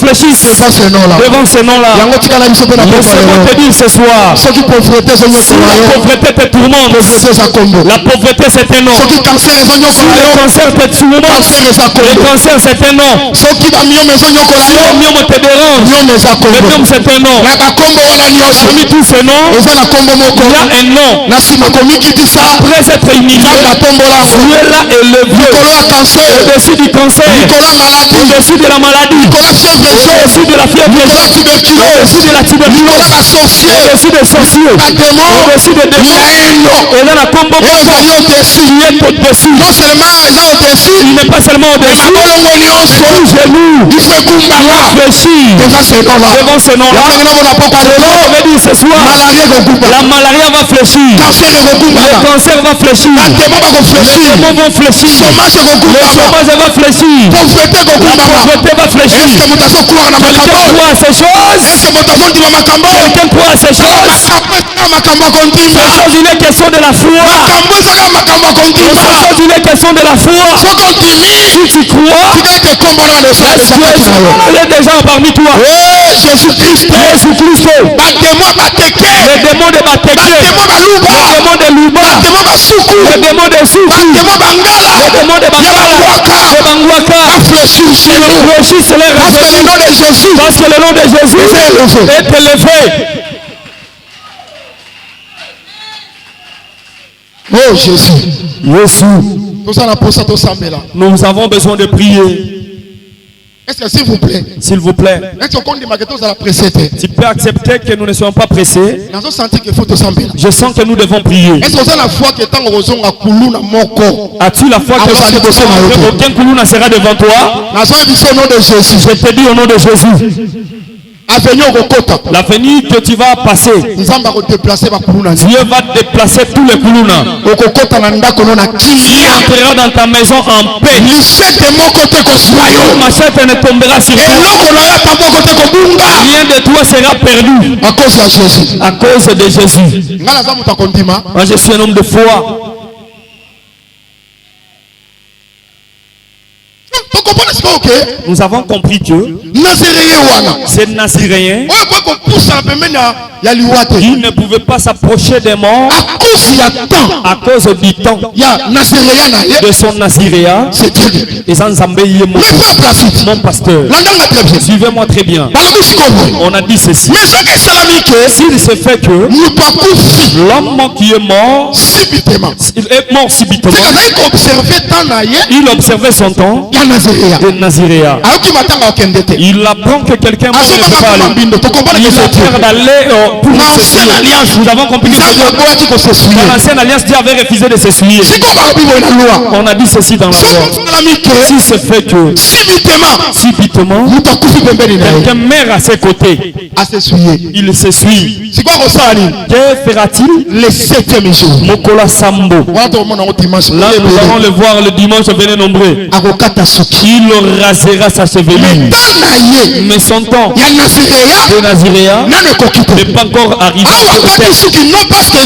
fléchissent devant ce nom-là. devant ce nom-là. Yango tikala biso mpe na pokwa Laissez-moi te lelo. dire ce soir, Soki pauvreté si ezonyokola la yo, pauvreté te tourmente, pauvreté eza kombo. la pauvreté c'est un nom. Soki cancer Si ezonyokola le yo, cancer te tourmente, cancer eza le kombo. cancer c'est un nom. Soki bamiome ezonyokola Si yo, le myome te dérange, miome eza le kombo. myome c'est un nom. Na bakombo wana nyonso Parmi tous ces noms, eza na kombo moko. il y a un nom. Na nsima komikitisa Après s'être humilié, nzambe atombola yango. Dieu l'a élevé Likolo ya cancer, au-dessus du cancer, likolo ya maladie, au-dessus de la maladie, likolo ya fièvre jaune, au-dessus de la fièvre likolo ya jaune, tuberculose, au-dessus de la likolo tuberculose, ya sorcier, au-dessus des sorciers, badémon, au-dessus des démons. yaeno. Et là, la combo oyo ezali au-dessus. qui est au-dessus. Non seulement eza au-dessus, Il n'est pas seulement au-dessus, mabolongo nyonso tout genou ifo ekumbaka fléchit devant ce nom-là. devant ce nom-là. yango ndenge namona pokwa Je lelo veux dire ce soir, malaria la ekokumbaka, malaria va fléchir, cancer le ekokumbaka, cancer va fléchir, badémon les bakofléchir, démons vont fléchir, chômage le ekokumbaka, chômage va fléchir, pauvreté la ekokumbaka. pauvreté va fléchir. Est-ce que moto azokwaka na Quelqu'un makambo? croit à ces choses? Est-ce que moto azondima makambo? Quelqu'un croit à ces choses? makambo ezaka makambo akondima, Ces choses, il est question de la foi. makambo ezaka makambo Ces akondima. choses, il est question de la foi. soki ondimi Si tu crois, tika ete kombola na Dieu eza kati na yo. est déjà parmi toi. Jésus Christ, Jésus-Christ, badémon bateke, les démons de Bateke, badémon baluba, les démons de Luba, badémon basuku, les démons de Soufi, badémon bangala, les démons de Bangala, yabangwaka, de Bangwaka, bafléchir chez nous. fléchissent les Parce que le réveils. nom de Jésus Parce que le nom de Jésus est élevé. Oh Jésus, Jésus, tosala posa tosambela. nous avons besoin de prier. Est-ce que s'il vous plaît, S'il vous plaît, est-ce qu'on dit que tozala pressé te? tu peux accepter que nous ne soyons pas pressés. Nazo senti que faut tosambela. Je sens que nous devons prier. Est-ce que la foi que tant ozonga kuluna moko? As-tu la foi que aucun Koulouna sera devant toi? Nazo biso au nom de Jésus. Je te dis au nom de Jésus, Avenue okokota. l'avenir que tu vas passer, Nzamba ko déplacer ba kuluna. Dieu va déplacer tous les Koulouna. Okokota na ndako na Tu kimia. entreras dans ta maison en paix. Lisete moko te ko swayo. Ma chair ne tombera sur toi. Eloko na ya moko te ko bunga. Rien de toi sera perdu À cause de Jésus. à cause de Jésus. Ngala za muta kondima. Moi, je suis un homme de foi. Vous comprenez ce que Nous avons compris que Nazéréen wana. ces Naziréens, Oyo ko poussa pembeni ya liwate. ils ne pouvaient pas s'approcher des morts À cause ya temps. à cause du temps Ya Nazéréen na ye. de son Naziréa. C'est Dieu. Et sans Zambé Yemo, Le peuple a fait. mon pasteur. Landanga très bien. Suivez-moi très bien. Balobi sikobo. On a dit ceci. Mais ce que salami que S'il se fait que mutu akufi l'homme qui est mort, subitement. il est mort subitement, C'est que ça observer tant na ye il observait son temps ya Nazéréen. de Naziréa. Ayoki matanga okende te. Il apprend que quelqu'un mort ne Azoba peut pas kama aller. mbindo to comprendre que Il a c'est peur Dieu. d'aller pour Dans s'essuyer. l'ancienne alliance, Nous avons compris que Nzambe Dieu- aboyaki ko se dans souiller. l'ancienne alliance, Dieu avait refusé de s'essuyer. Siko balobi boye na loi. On a dit ceci dans la Soki loi. salami que Si se fait que subitement, mutu akufi pembeni na ye quelqu'un meurt à ses côtés, asessuyer. il s'essuie. Siko kosala nini? Que fera-t-il? Le 7e jour. Mokola Sambo. Wana tomona ngo dimanche. Là, nous allons le voir le dimanche, venez nombreux. Akokata suki. Il rasera sa chevelure. Tant na Mais son temps ya Naziréa de Naziréa nane kokite n'est pas encore arrivé. awa kati suki non parce que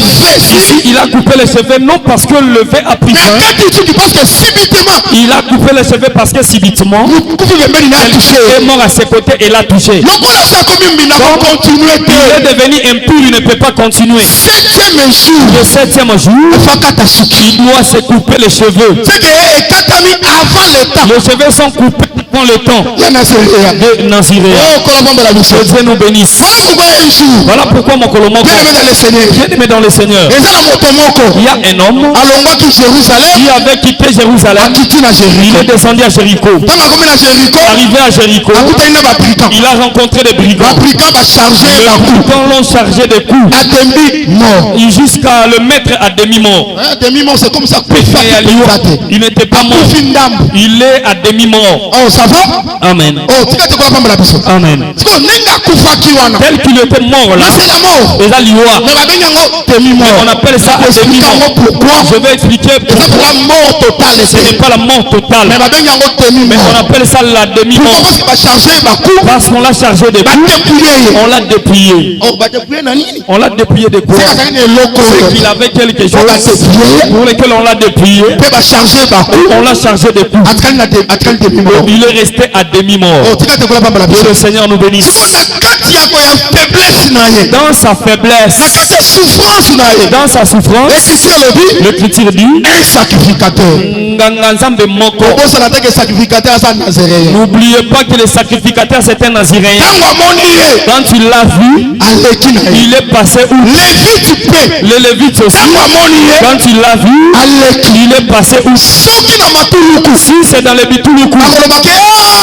Ici, il a coupé les cheveux non parce que le vin a pris fin. mais kati suki parce que subitement Il a coupé les cheveux parce que subitement kufi pembeni na touché est mort à ses côtés et l'a touché. lokola sa komi mbina ko continuer Il est te devenu impur, il ne peut pas continuer. 7e jour Le 7e jour, fakata suki il doit se couper les cheveux. c'est que ekatami avant le temps Les cheveux sont coupés avant le temps ya Naziréa de Naziréa. oh kolomba la biso Que Dieu nous bénisse. voilà pourquoi un jour Voilà pourquoi mon colombo, bien aimé dans le Seigneur bien-aimé dans le Seigneur, eza na moto moko il y a un homme alongwaki Jérusalem qui avait quitté Jérusalem. akiti na Il Jéricho est descendu à Jéricho. ntango akomi na Jéricho Arrivé à Jéricho, akutani na babrigand il a rencontré des brigands. babrigand bacharge Les baku brigands l'ont chargé de coups atembi mort jusqu'à le mettre à demi-mort. demi mort c'est comme ça kufa Mais kipeza te il n'était pas mort. akufi ndambu Il est à demi-mort. oh ça va Amen. oh tika te kolapambola biso Amen. siko ndenge akufaki wana Tel qu'il était mort là, là c'est la mort et là, l'Iwa. mais babengi yango demi mort On appelle ça à explique yango demi-mort. pourquoi Je vais expliquer eza pourquoi pour la mort totale ce n'est pas la mort totale, mais babengi yango demi mais on mort appelle ça la pourquoi demi-mort. parce que bacharge baku Parce qu'on l'a chargé de coups, badepouye ye on l'a dépouillé. oh badepouye na nini On l'a dépouillé de quoi? c'est azali na eloko C'est qu'il oyo avait quelque po chose badepouye pour lequel on l'a dépouillé. mpe bacharge baku On l'a chargé de coups. atikali demi mort Il est resté à demi-mort. oh tika te kolapambola Que biso le Seigneur nous bénisse. siko na kati ya koya faiblesse na ye Dans sa na faiblesse, kati ya souffrance na ye dans sa souffrance, écriture elobi l'Écriture dit un sacrificateur Nganga Nzambe moko. obosala teke sacrificateur aza nazaréen N'oubliez pas que le sacrificateur c'est un Naziréen. ntango amoni ye Quand il l'a vu, aleki na ye il est passé où? levite mpe Les Lévites aussi. ntango amoni ye Quand il l'a vu, aleki il est passé où? soki na matuluku Si c'est dans les Bituluku, akolobaki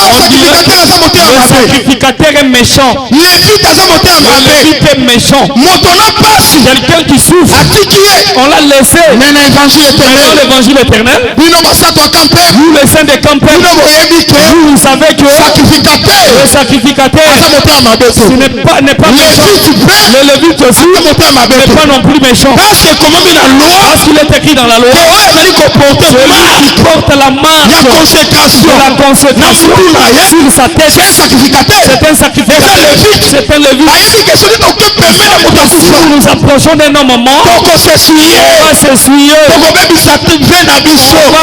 sacrificateur aza motema le mabe sacrificateur est méchant. levite aza motema Le mabe Lévite est méchant. moto na pasi Quelqu'un qui souffre, atiki ye on l'a laissé. me na évangile Dans éternel l'évangile éternel, bino basato akampe vous les saints des campagnes, bino boyebi ke vous savez que sacrificateur le sacrificateur aza motema mabe ce te n'est pas méchant. levite mpe Le Lévite aussi aza motema mabe n'est te pas non plus méchant. parce que ekomami na loi Parce qu'il est écrit dans la loi, ke oyo azali koporte celui qui porte la marque ya de consécration la consécration na mutu na ye sur sa tête, c'est un sacrificateur c'est un sacrificateur, c'est un Lévite. ayebi ke soki toke pembeni ya moto Si akufa nous nous approchons d'un homme mort, tokosesuye on va s'essuyer, tokobebisa ve na biso on va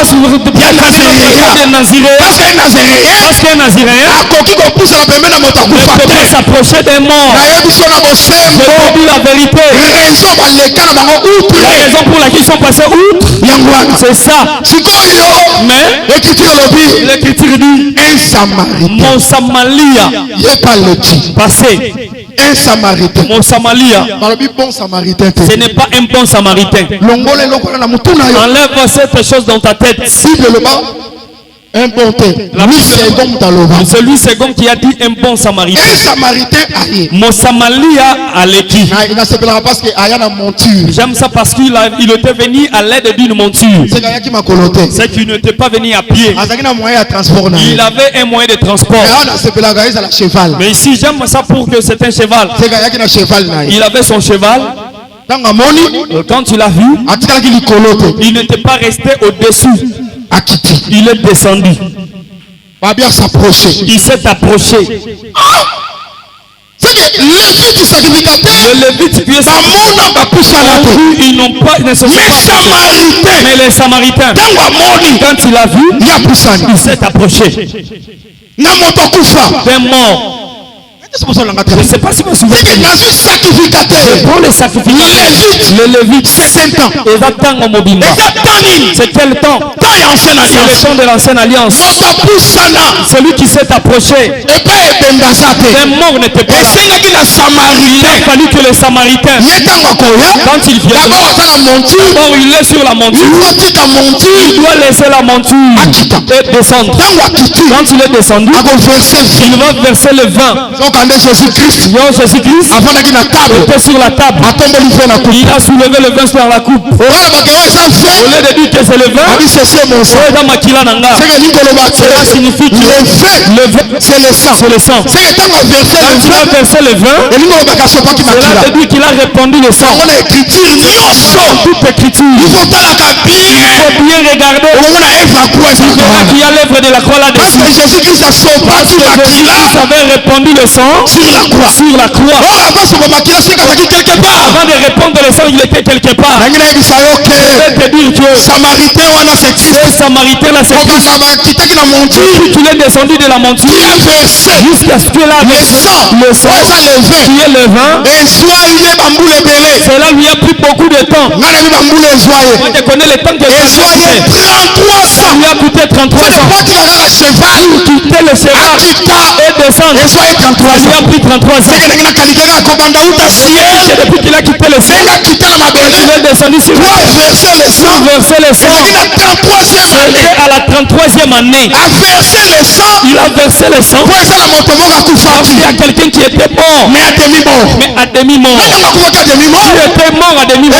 ya nazaréen des Naziréens. parce que nazaréen Parce qu'un Naziréen akoki kopusana pembeni ya moto ne akufa peut pas te s'approcher d'un mort. nayebi so na Je bosembo vous dis la vérité. raison baleka na bango La outre raison pour laquelle ils sont passés outre, yango wana c'est ça. sikoyo Mais écriture elobi l'Écriture dit, un samaritain mon Samalia ye paleki passé, un samaritain mon Samalia, balobi bon samaritain te ce n'est pas un bon Samaritain. longola eloko wana na mutu na yo Enlève cette chose dans ta tête. bible eloba un bon te lui second taloba C'est lui second qui a dit un bon Samaritain. un samaritain aye Mon Samalia a l'équipe. inasepelaka parce que aya na monture J'aime ça parce qu'il était venu à l'aide d'une monture. seka ayaki makolo te C'est qu'il n'était pas venu à pied. azalaki na moyen ya transport na ye Il avait un moyen de transport. aya nasepelaka ezala cheval Mais ici, j'aime ça pour que c'est un cheval. seka ayaki na cheval na ye Il avait son cheval. ntango amoni Quand il a vu, atikalaki likolo te il n'était pas resté au-dessus. akiti Il est descendu. babia s'approcher Il s'est approché. c'est que levite sacrificateur Le Lévite puis bamona bapusana te ils n'ont pas, ils ne se sont mais pas approchés. samaritain Mais les Samaritains, ntango amoni quand il a vu, ya pusani il s'est approché na moto akufa d'un mort. Je ne sais pas si vous vous souvenez. c'est que nazwi sacrificateur Pour les sacrificateurs, le Lévite, c'est 5 ans et attend au mobimba. eza temps nini C'est quel temps? temps ya ancienne C'est le alliance temps de l'ancienne alliance. moto apusana Celui qui s'est approché epai ebendasa te d'un mort n'était pas là. esengaki na Il a samaritain fallu que les Samaritains, ye ntango akoya quand il vient, d'abord aza na monture d'abord il est sur la monture, il doit tika il monture doit laisser la monture et descendre. ntango akiti Quand il est descendu, akoverse il va verser le vin. donc Attendez Jésus-Christ. Jésus-Christ était sur la table. Il a soulevé le vin sur la coupe. Au lieu de dire que c'est le vin, cela signifie que le vin, c'est le sang. Quand il a versé le vin, cela veut dire qu'il a répandu le sang. Toute écriture. Il faut bien regarder. Qui a l'œuvre de la croix là-dessus. Parce que Jésus-Christ avait répandu le sang sur la croix. Avant de répandre le sang, il était quelque part. Je vais te dire que ce Samaritain là, c'est Christ. Il est descendu de la monture jusqu'à ce que là, le sang qui est le vin, cela lui a pris beaucoup de temps. Moi, je connais le temps que ça lui a coûté 33 ans. Pour quitter le cheval et descendre, ça lui a pris 33 ans. Depuis qu'il a quitté le sang, il est descendu sur verser le sang. C'était à la 33e année. Il a versé le sang. Il y a quelqu'un qui était mort, mais à demi-mort. Il était mort à demi-mort.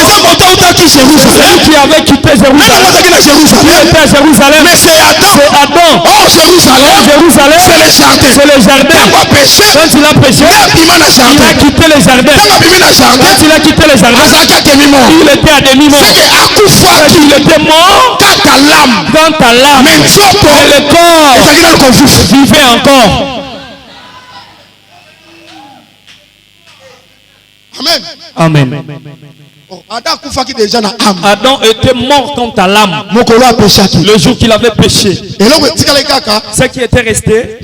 Celui qui avait quitté Jérusalem, qui était à Jérusalem, c'est Adam. Jérusalem, c'est le jardin. Quand il a péché, il a quitté le jardin. Quand il a quitté le jardin, il était à demi-mort. Il était mort quant à l'âme. Mais le corps vivait encore. Amen. Adam était mort quant à l'âme le jour qu'il avait péché. Ce qui était resté,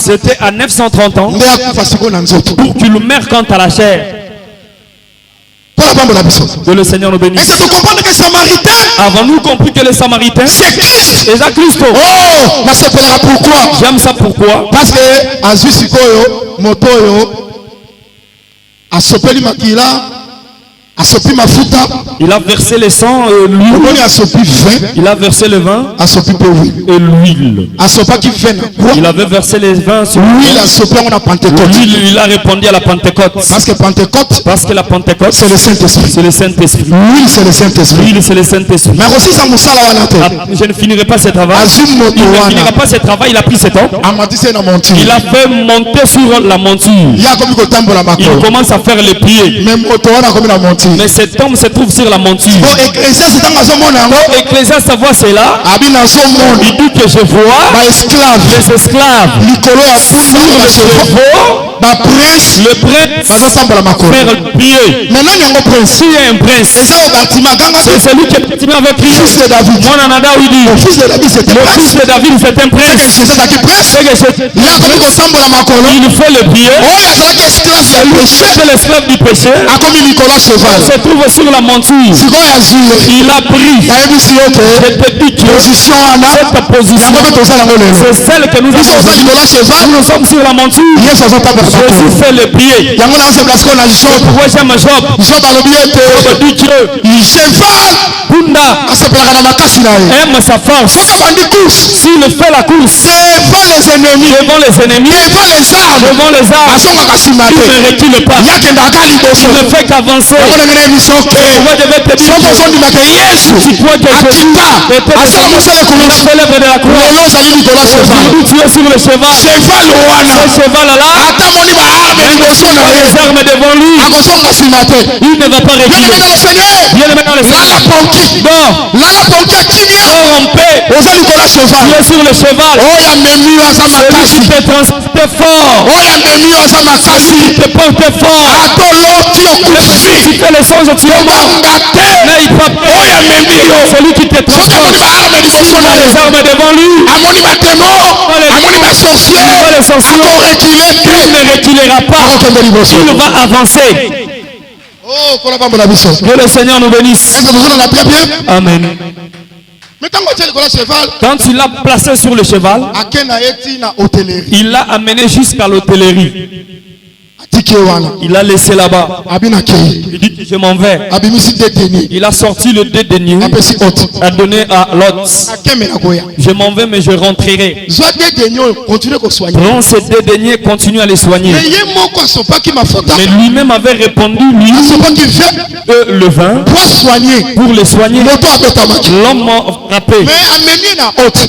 c'était à 930 ans pour qu'il meure quant à la chair. Que le Seigneur nous bénisse. Avons-nous compris que les Samaritains, c'est Christ? Christ. Oh, pourquoi? J'aime ça pourquoi? Parce que Azusikoyo, Motoyo, Asopeli Makila, il a versé le sang et l'huile. Il a versé le vin et l'huile. Il avait versé le vin sur l'huile. Il a répondu à la Pentecôte. Parce que la Pentecôte, c'est le Saint-Esprit. L'huile, c'est le Saint-Esprit. Je ne finirai pas ce travail. Il ne finira pas ce travail. Il a pris cet homme. Il a fait monter sur la monture. Il commence à faire les pieds. Mais cet homme se trouve sur la monture. Ecclésiaste voit cela. Il dit que je vois les esclaves sur le chevaux. Le prince faire le pied. S'il y a un prince, c'est celui qui est bâtiment avec lui. Le fils de David, c'est un prince. Il fait le pied. C'est l'esclave du péché. Se trouve sur la monture. Il a pris. Je te dis que cette position, c'est celle que nous avons. Nous sommes sur la monture. Jésus fait le pied. Pourquoi j'aime Job? Job dit que aime sa force. S'il fait la course devant les ennemis, devant les armes, il ne recule pas. Il ne fait qu'avancer. Moi je vais te dire, si toi que Jésus était l'œuvre de la croix, tu es sur le cheval. Ce cheval là, même les armes devant lui, il ne va pas reculer. Bien aimé dans le Seigneur. En paix, tu es sur le cheval. Celui qui te transporte fort, celui qui te porte fort. Tu fais le songe, tu es mort. N'aille pas peur. Celui qui te transporte, les armes devant lui. Les sorciers, il ne reculera pas. Il va avancer. Que le Seigneur nous bénisse. Amen. Quand il l'a placé sur le cheval, il l'a amené jusqu'à l'hôtellerie. Il a laissé là-bas. Il dit, je m'en vais. Il a sorti le deux deniers, a donné à Lot. Je m'en vais, mais je rentrerai. Prends ces deux deniers, continue à les soigner. Mais lui-même avait répondu, lui, le vin, pour les soigner. L'homme m'a frappé.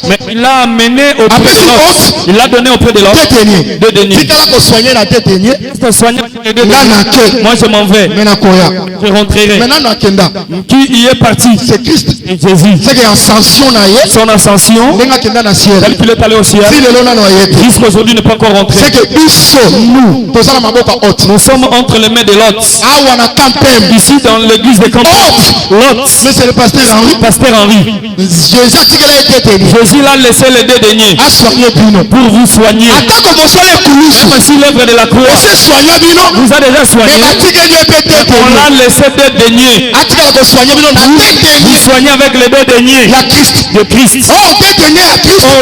Mais il l'a amené auprès de Lot. Il l'a donné auprès de Lot. Deux deniers. Moi je m'en vais. Je rentrerai. Qui y est parti? C'est Christ. Jésus. Son ascension, tel qu'il est allé au ciel, jusqu'aujourd'hui n'est pas encore rentré. Nous sommes entre les mains de Lot. Ici dans l'église de Campem. Lot. C'est le pasteur Henri. Jésus l'a laissé les deux deniers pour vous soigner. Voici l'œuvre de la croix. Vous a déjà soigné. On l'a laissé deux deniers. Vous soignez avec les deux deniers de Christ. Oh,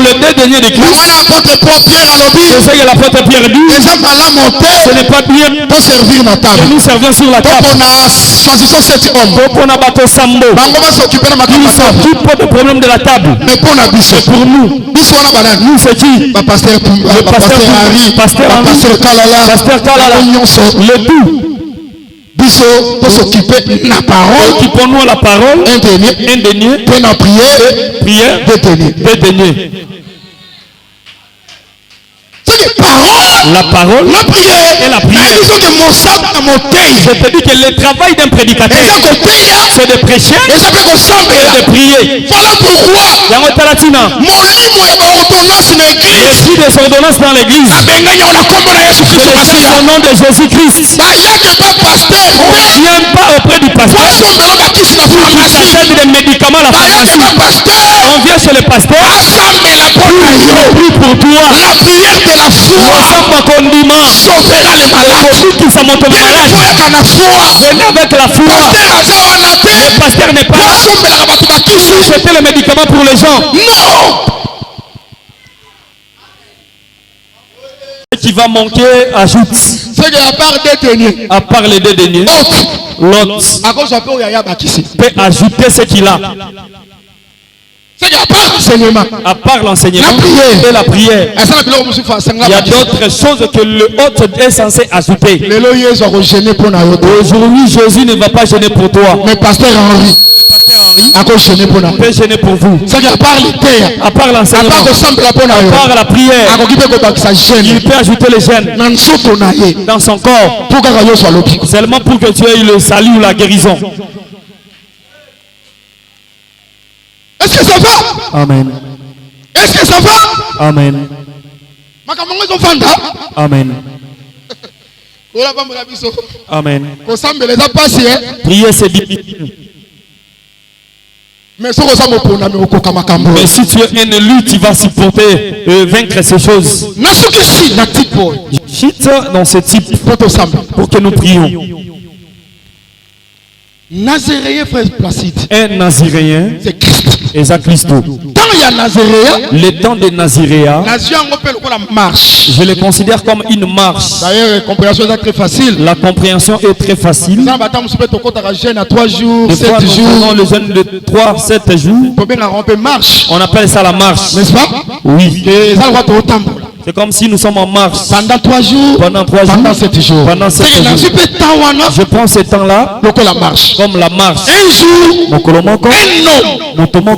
le deux deniers de Christ. Je sais que l'apôtre Pierre dit, ce n'est pas bien que nous servions sur la table. Il s'occupe du problème de la table. Mais pour nous, c'est qui? Le pasteur Henri, pasteur Kalala, le tout. Occupons-nous la parole, un denier, prière, deux deniers. La parole, la prière et la prière. Je te dis que le travail d'un prédicateur, c'est de prêcher et de prier. Voilà pourquoi l'esprit des ordonnances dans l'église, je le dis au nom de Jésus-Christ. On ne vient pas auprès du pasteur pour qu'il s'achète des médicaments à la pharmacie. On vient chez le pasteur pour prier pour toi. La prière de la foi sauvera les malades. Venez avec la foi. Le pasteur n'est pas là. C'était le médicament pour les gens. Non. Qui va manquer, ajoute. À part les deux deniers, Lot peut ajouter ce qu'il a. À part l'enseignement et la prière, il y a d'autres choses que le hôte est censé ajouter. Aujourd'hui, Jésus ne va pas gêner pour toi. Mais pasteur Henri peut gêner pour vous. À part l'enseignement, à part la prière, il peut ajouter les gènes dans son corps, seulement pour que tu aies le salut ou la guérison. Est-ce que ça va? Amen. Est-ce que ça va? Amen. Amen. Amen. Prier c'est difficile. Mais si tu es un élu, tu vas supporter vaincre ces choses. Chite dans ce type pour que nous prions. Nazaréen, frère Placide. Un Nazaréen, c'est Christ. Exact, le temps de Nazaréa, je le considère comme une marche. D'ailleurs, la compréhension est très facile. La compréhension est très facile. Des fois, nous prenons le jeûne de 3-7 jours. On appelle ça la marche. N'est-ce pas? Oui. C'est comme si nous sommes en marche. Pendant 3 jours. Pendant 3 jours. Pendant 7 jours. Pendant 7 jours. Je prends ce temps-là comme la marche. Comme la marche. Un jour, un homme,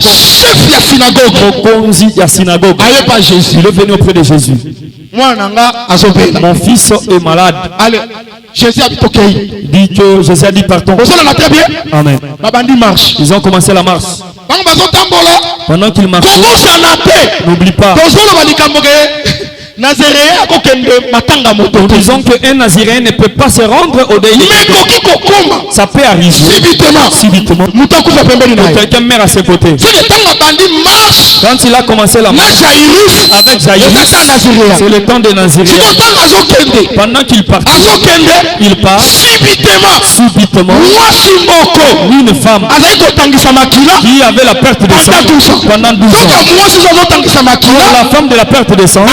chef de la synagogue, il est venu auprès de Jésus. Mon fils est malade. Allez, Jésus a dit que Jésus a dit partons. Amen. Ils ont commencé la marche. Pendant qu'ils marchaient, n'oublie pas. Disons qu'un Nazaréen ne peut pas se rendre au délit. Ça peut arriver subitement. Quelqu'un meurt à ses côtés. Quand il a commencé la marche avec Jaïrus, c'est le temps de Nazaréen. Pendant qu'il part, il part subitement. Une femme qui avait la perte de sang pendant 12 ans. La femme de la perte de sang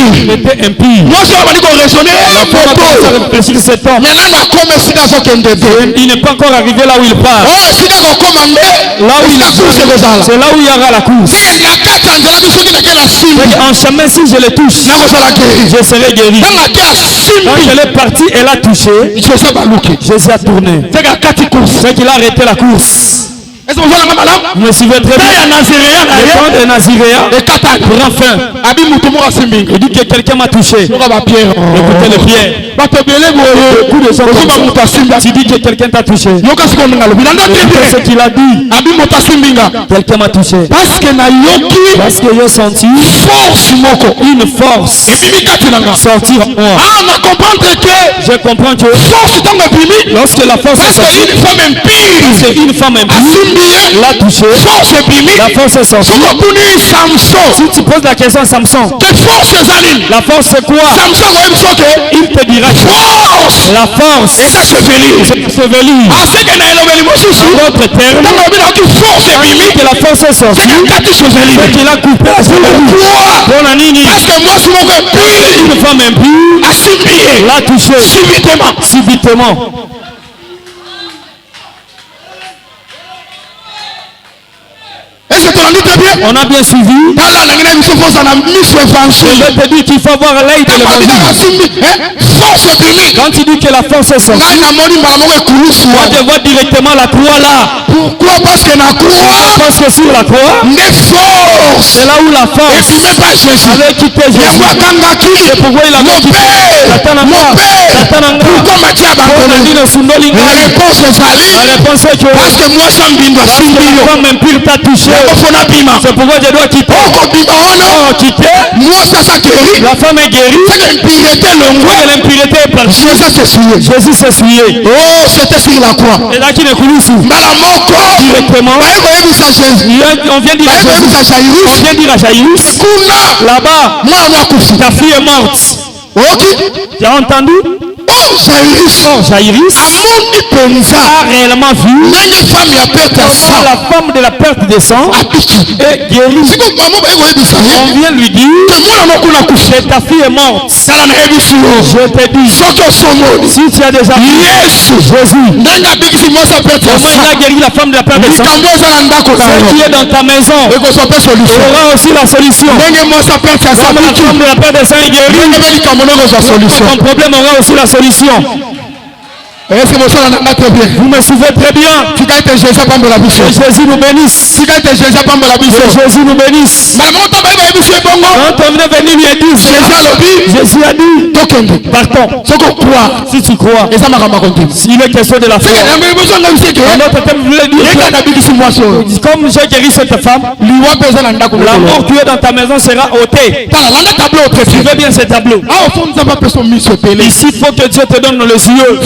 impur. Il était impur. Moi, je vais raisonner. La femme a commencé à réfléchir cet homme. Il n'est pas encore arrivé là où il part. Là où il est, c'est là où il y aura la course. En chemin, si je le touche, je serai guéri. Quand je l'ai parti, elle a touché. Jésus a tourné. C'est qu'il a arrêté la course. Vous me suivez très bien. Le temps de Naziréa prend fin. Il dit que quelqu'un m'a touché. Écoutez le pierre. Beaucoup de gens, tu dis que quelqu'un t'a touché. C'est ce qu'il a dit. Quelqu'un m'a touché. Parce que j'ai senti une force sortir en moi. Je comprends que lorsque la force est sortie, c'est une femme impure. L'a touché, la force est sortie. Si tu poses la question à Samson, la force c'est quoi? Il te dira la force c'est chevelu. En d'autres termes, que la force est sortie, c'est qu'il a coupé la chevelu. Parce que moi une femme impure l'a touché subitement. On a bien suivi. Je te dis qu'il faut avoir l'œil de l'évangile. Quand tu dis que la force est sortie, moi je vois directement la croix là. Pourquoi? Parce que sur la croix, c'est là où la force avait quitté Jésus. C'est pourquoi il avait quitté la réponse est que parce que moi la femme impure t'a touché. C'est pourquoi je dois quitter. La femme est guérie. L'impureté est partie. Jésus s'est souillé. Oh, c'était sur la croix. Et là qui ne coule sous. Directement. On vient dire à Jairus. Là-bas, ta fille est morte. Tu as entendu? Jairus a réellement vu la femme de la perte de sang est guérie. On vient lui dire que ta fille est morte. Je te dis, si tu as déjà vu Jésus, comment il a guéri la femme de la perte de sang, ce qui est dans ta maison aura aussi la solution. Comme la femme de la perte de sang est guérie, ton problème aura aussi la solution. Vous me suivez très bien. Que Jésus nous bénisse. Jésus nous bénisse. Quand on est venu lui dire, Jésus a dit, partons. Si tu crois, s'il est question de la foi. Notre thème voulait dire, comme j'ai guéri cette femme, la mort qui est dans ta maison sera ôtée. Tu veux bien ce tableau. Ici, il faut que Dieu te donne les yeux.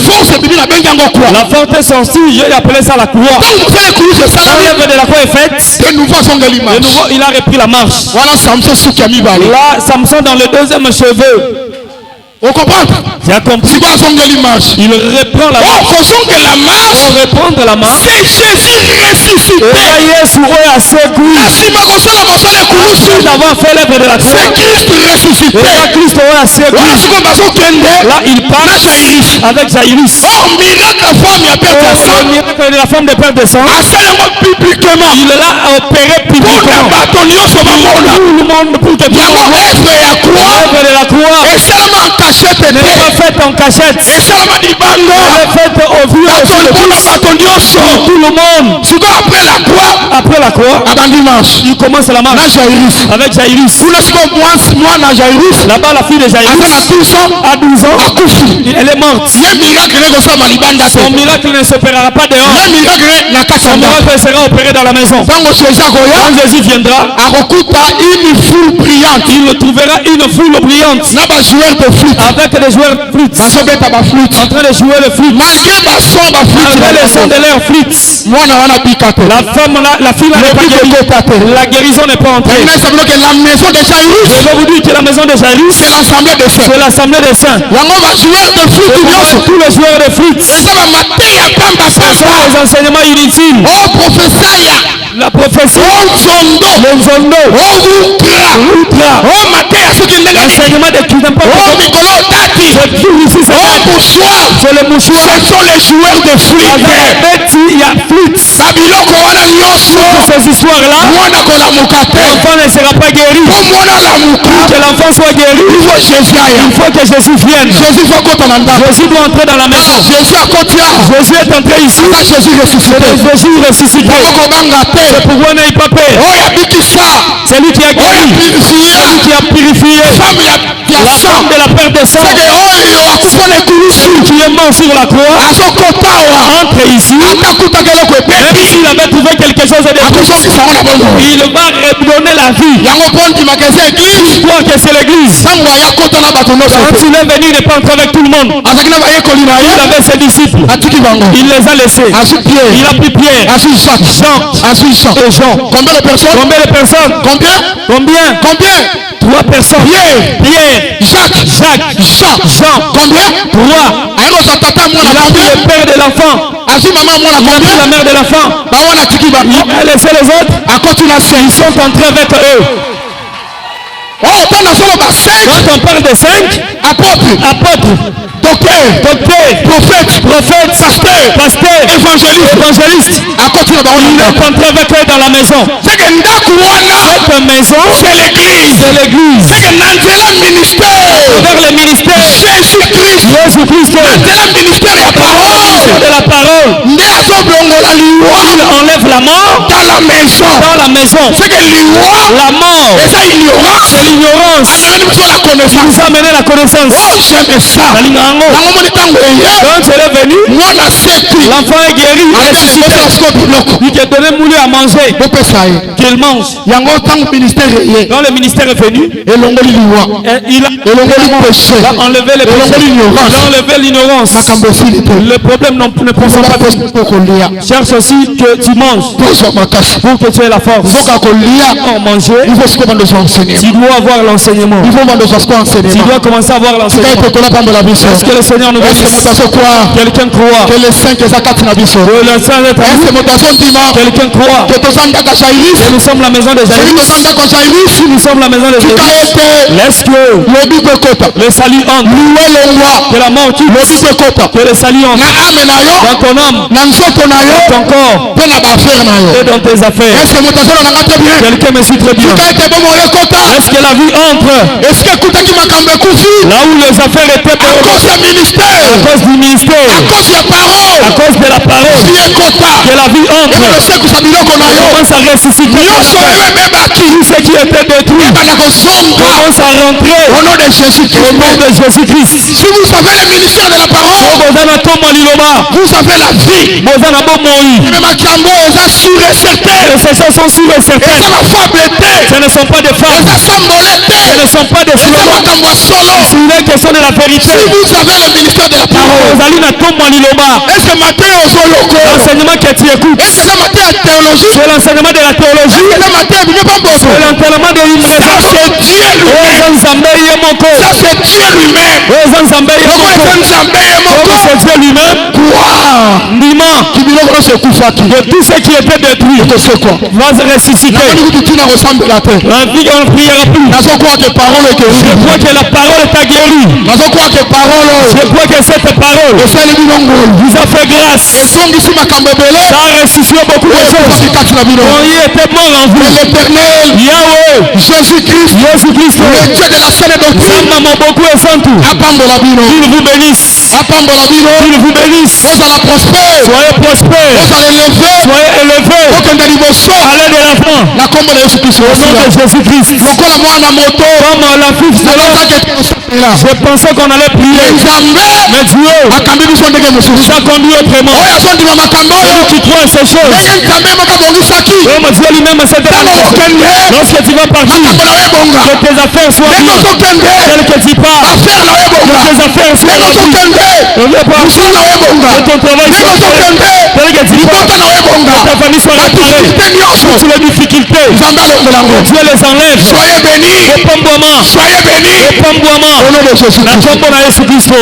La force est sortie, j'ai appelé ça la croix. Quand l'œuvre de la croix est faite, de nouveau il a repris la marche. Là, Samson dans le deuxième cheveu. On comprend? Tu as compris? Il reprend la marche. Pour reprendre la marche. C'est Jésus ressuscité. D'avoir fait l'œuvre de la croix. C'est Christ ressuscité. Là, il part avec Jairus. Le miracle de la femme de perte de sang. Il l'a opéré publiquement. Tout le monde pour que tout le monde. L'œuvre de la croix. n'est pas faite en cachette. Elle est faite au vu de tout le monde. Après la croix, il commence la marche avec Jairus. Là-bas, la fille de Jairus a 12 ans. Elle est morte. Son miracle ne s'opérera pas dehors. Son miracle sera opéré dans la maison. Quand Jésus viendra, il trouvera une foule brillante avec des joueurs de flûte en train de jouer le flûte malgré le son de leur flûte. La fille n'a pas guéri. La guérison n'est pas entrée. Je vais vous dire que la maison de Jairus, c'est l'assemblée des saints. Tous les joueurs de flûte, ce sont les enseignements inutiles. La prophétie, le nzondo, L'enseignement de n'importe Oh, quoi. Mikolo Dati. Ce jour ici, c'est Oh, mouchoir. c'est le mouchoir. Ce sont les joueurs de flûte. Il y a flûte. Babiloko wana nyonso. Ces histoires-là, Mwana kolamuka te. l'enfant ne sera pas guéri. Po mwana lamuka. Que l'enfant soit guéri, Il faut Jésus aya. il faut que Jésus vienne. Jésus faut kota na ndako. Jésus doit entrer dans la maison. Jésus akotia. Jésus est entré ici. Ata Jésus ressuscité. Jésus ressuscité. Okobanga te. Pourquoi n'est pas paix? Oh, ya bikisa. C'est lui qui a Oh, ya guéri. purifié. Celui qui a purifié. Femme ya La sang. femme de la perte de sang. Seke oyo akufa na ekulusu. Celui qui est mort sur la croix. Azokota awa. Entre ici. Akakutaka eloko Même ebebi. s'il avait trouvé quelque chose de plus, Akozongisa ngo na bongo. il va redonner la vie. Yango mpo ndimaka eza eglise. Pourquoi que c'est l'église? Ntango ayakota na bato nyonso Quand te. il est venu, il n'est pas entré avec tout le monde. azalaki na bayekoli na Il ye. avait ses disciples. atiki bango. Il les a laissés. azwi Il Pierre. a pris Pierre, azwi Jacques. Jean azwi Jean. et Jean. Combien de personnes? Combien de personnes? Combien? Combien? Combien? 3 personnes. Pierre. Pierre, Jacques. Jacques, Jean. Combien? 3. ayelozwa tata Il mwana a pris combien? le père de l'enfant. azwi mama mwana Il a pris la combien? mère de l'enfant. bawana atiki bango. Il a laissé les autres. akoti na Ils 5. sont entrés avec eux. oh tana soloba 5. Quand on parle de 5, apôtres. apôtres, docteur. docteurs, prophète. prophètes, pasteurs, évangélistes, akoti na bango il na est ndako. entré avec eux dans la maison. seke ndako wana. Cette maison, c'est l'église. c'est l'église. seke na nzela ministère. Vers le ministère, Jésus-Christ. Jésus-Christ, nzela ministère ya parole. de la parole, nde azoblongola liwa il enlève la mort dans la maison. dans la maison. seke liwa La mort, eza ignorance. c'est l'ignorance. azalaki biso la Il connaissance. nous a amené la connaissance. oh j'aime ça. Nalinga yango. yango moni ntango eye Quand elle est venue, mwana seki l'enfant est guéri, ressuscité. ressuscité biloko Il t'a donné moulu à manger, bopesa ye qu'il mange. yango ntango ministère eye Quand le ministère est venu, elongoli liwa il a elongoli péché enlevé les péchés. elongoli Il a ignorance enlevé l'ignorance. makambo esili te. Le problème ne pense pas que po kolia cherche aussi que tu manges tozwa makasi pour que tu aies la force. soka kolia Pour manger, il faut siko bandozwa enseignement. tu dois avoir l'enseignement. il faut bandozwa siko Tu enseignement. dois commencer à avoir tika l'enseignement. ete kola pambola biso. Est-ce que le Seigneur nous est-ce que bénisse? moto azokroire Quelqu'un croit que les 5 eza kati na biso? que le Saint est à est-ce que nous. moto azondima Quelqu'un croit que toza ndaka jairis? que nous sommes la maison des soki Jaïrs. toza ndako jairis Si nous sommes la maison des tika Jaïrs, ete laisse que lobi kokota le salut entre. liwa elongwa Que la mort quitte. lobi kokota Que le salut entre na ame na yo dans ton âme, na nzoto na yo ton corps mpe na baaffaire na yo. et dans tes affaires. est-ce que moto azolonanga te bien? Quelqu'un me suit très bien. tika ete bomo ekota. Est-ce que la vie entre est-ce que ekutaki makambo ekufi là où les affaires étaient à cause ya à ministère cause du ministère, à cause ya à parole cause de la parole, si ekota que la vie entre, ekosekusa biloko na yo commence à ressusciter. nyonso oyo ebebaki Tout ce qui était détruit ebanda kozonga commence à rentrer au nom de au Jésus-Christ. nom de Jésus-Christ. si vous avez le ministère de la parole Bozana toma liloba, vous avez la vie. bozana bomoi. mais makambo eza sûr et certain Ces choses sont sûres et certaines. eza bafable te Ce ne sont pas des femmes, eza sambole te ce ne sont pas des eza slogans. makambo ya solo. C'est une question de la vérité. si vous avez le ministère de la parole Ozali na toma liloba. est-ce que matin ozoloko L'enseignement que tu écoutes, est-ce que eza matin ya théologie c'est l'enseignement de la théologie, eza matin ya bino bamboso c'est l'enseignement de ça l'immigration. c'est Dieu lui-même. Oza nzambe ye moko. Ça c'est Dieu lui-même. Oza nzambe ye Comment moko. est-ce Nzambe ye moko? Comme c'est Dieu lui-même, Quoi? ndima Kibiloko nyonso ekufaki. de tout ce qui était détruit Ekosekwa. va se ressusciter. Nakoni kuti tina kosambela te. La vie, on ne priera plus. Nazokroire que parole Je ekei. crois que la parole t'a guéri. Nazokroire que parole Je crois que cette parole esali bino ngolu. vous a fait grâce. Esongisi makambo ebele. Ça a ressuscité beaucoup de Oyo choses. ekufaki kati na bino. On y était mort en Et vous. l'Éternel, Yahweh, Jésus-Christ, Jésus-Christ, le Dieu de la saine doctrine, Samba beaucoup et sans tout. apambola bino. Qu'il vous bénisse. Apambola bino. Qu'il vous bénisse. Ozala prospère. Soyez prospères. Ozala élevé. Soyez élevés. Okende liboso. Allez de l'avant. Na kombo na Yesu Kristo. Au nom de Jésus-Christ. Lokola mwana moto. Comme la fille de l'homme, Nazakete kosambela. je pensais qu'on allait prier. Nzambe Mais Dieu akambi biso ndenge nous mosusu. a conduit autrement. Oyo azondima makambo Celui oyo. qui croit à ces choses. Ndenge Nzambe moko abongisaki. Comme Dieu lui-même s'est Ntango déclaré. okende. Lorsque tu vas partir, Makambo na yo ebonga. que tes affaires soient Ndenge bien. ozokende. Tel que tu pars, Affaire na yo ebonga. tes affaires soient Ndenge bien. ozokende. On veut pas Mosala na yo ebonga. que ton travail Ndenge soit fait. ozokende. Tel que tu pars, Libota na yo ebonga. ta famille soit réparée. Badifficulté nyonso. Toutes les difficultés, Nzambe alongola ngo. Dieu les enlève. Soyez bénis. Opambwama, Soyez bénis. opambwama. Au nom de Jésus-Christ. Na kombo na Yesu Kristo.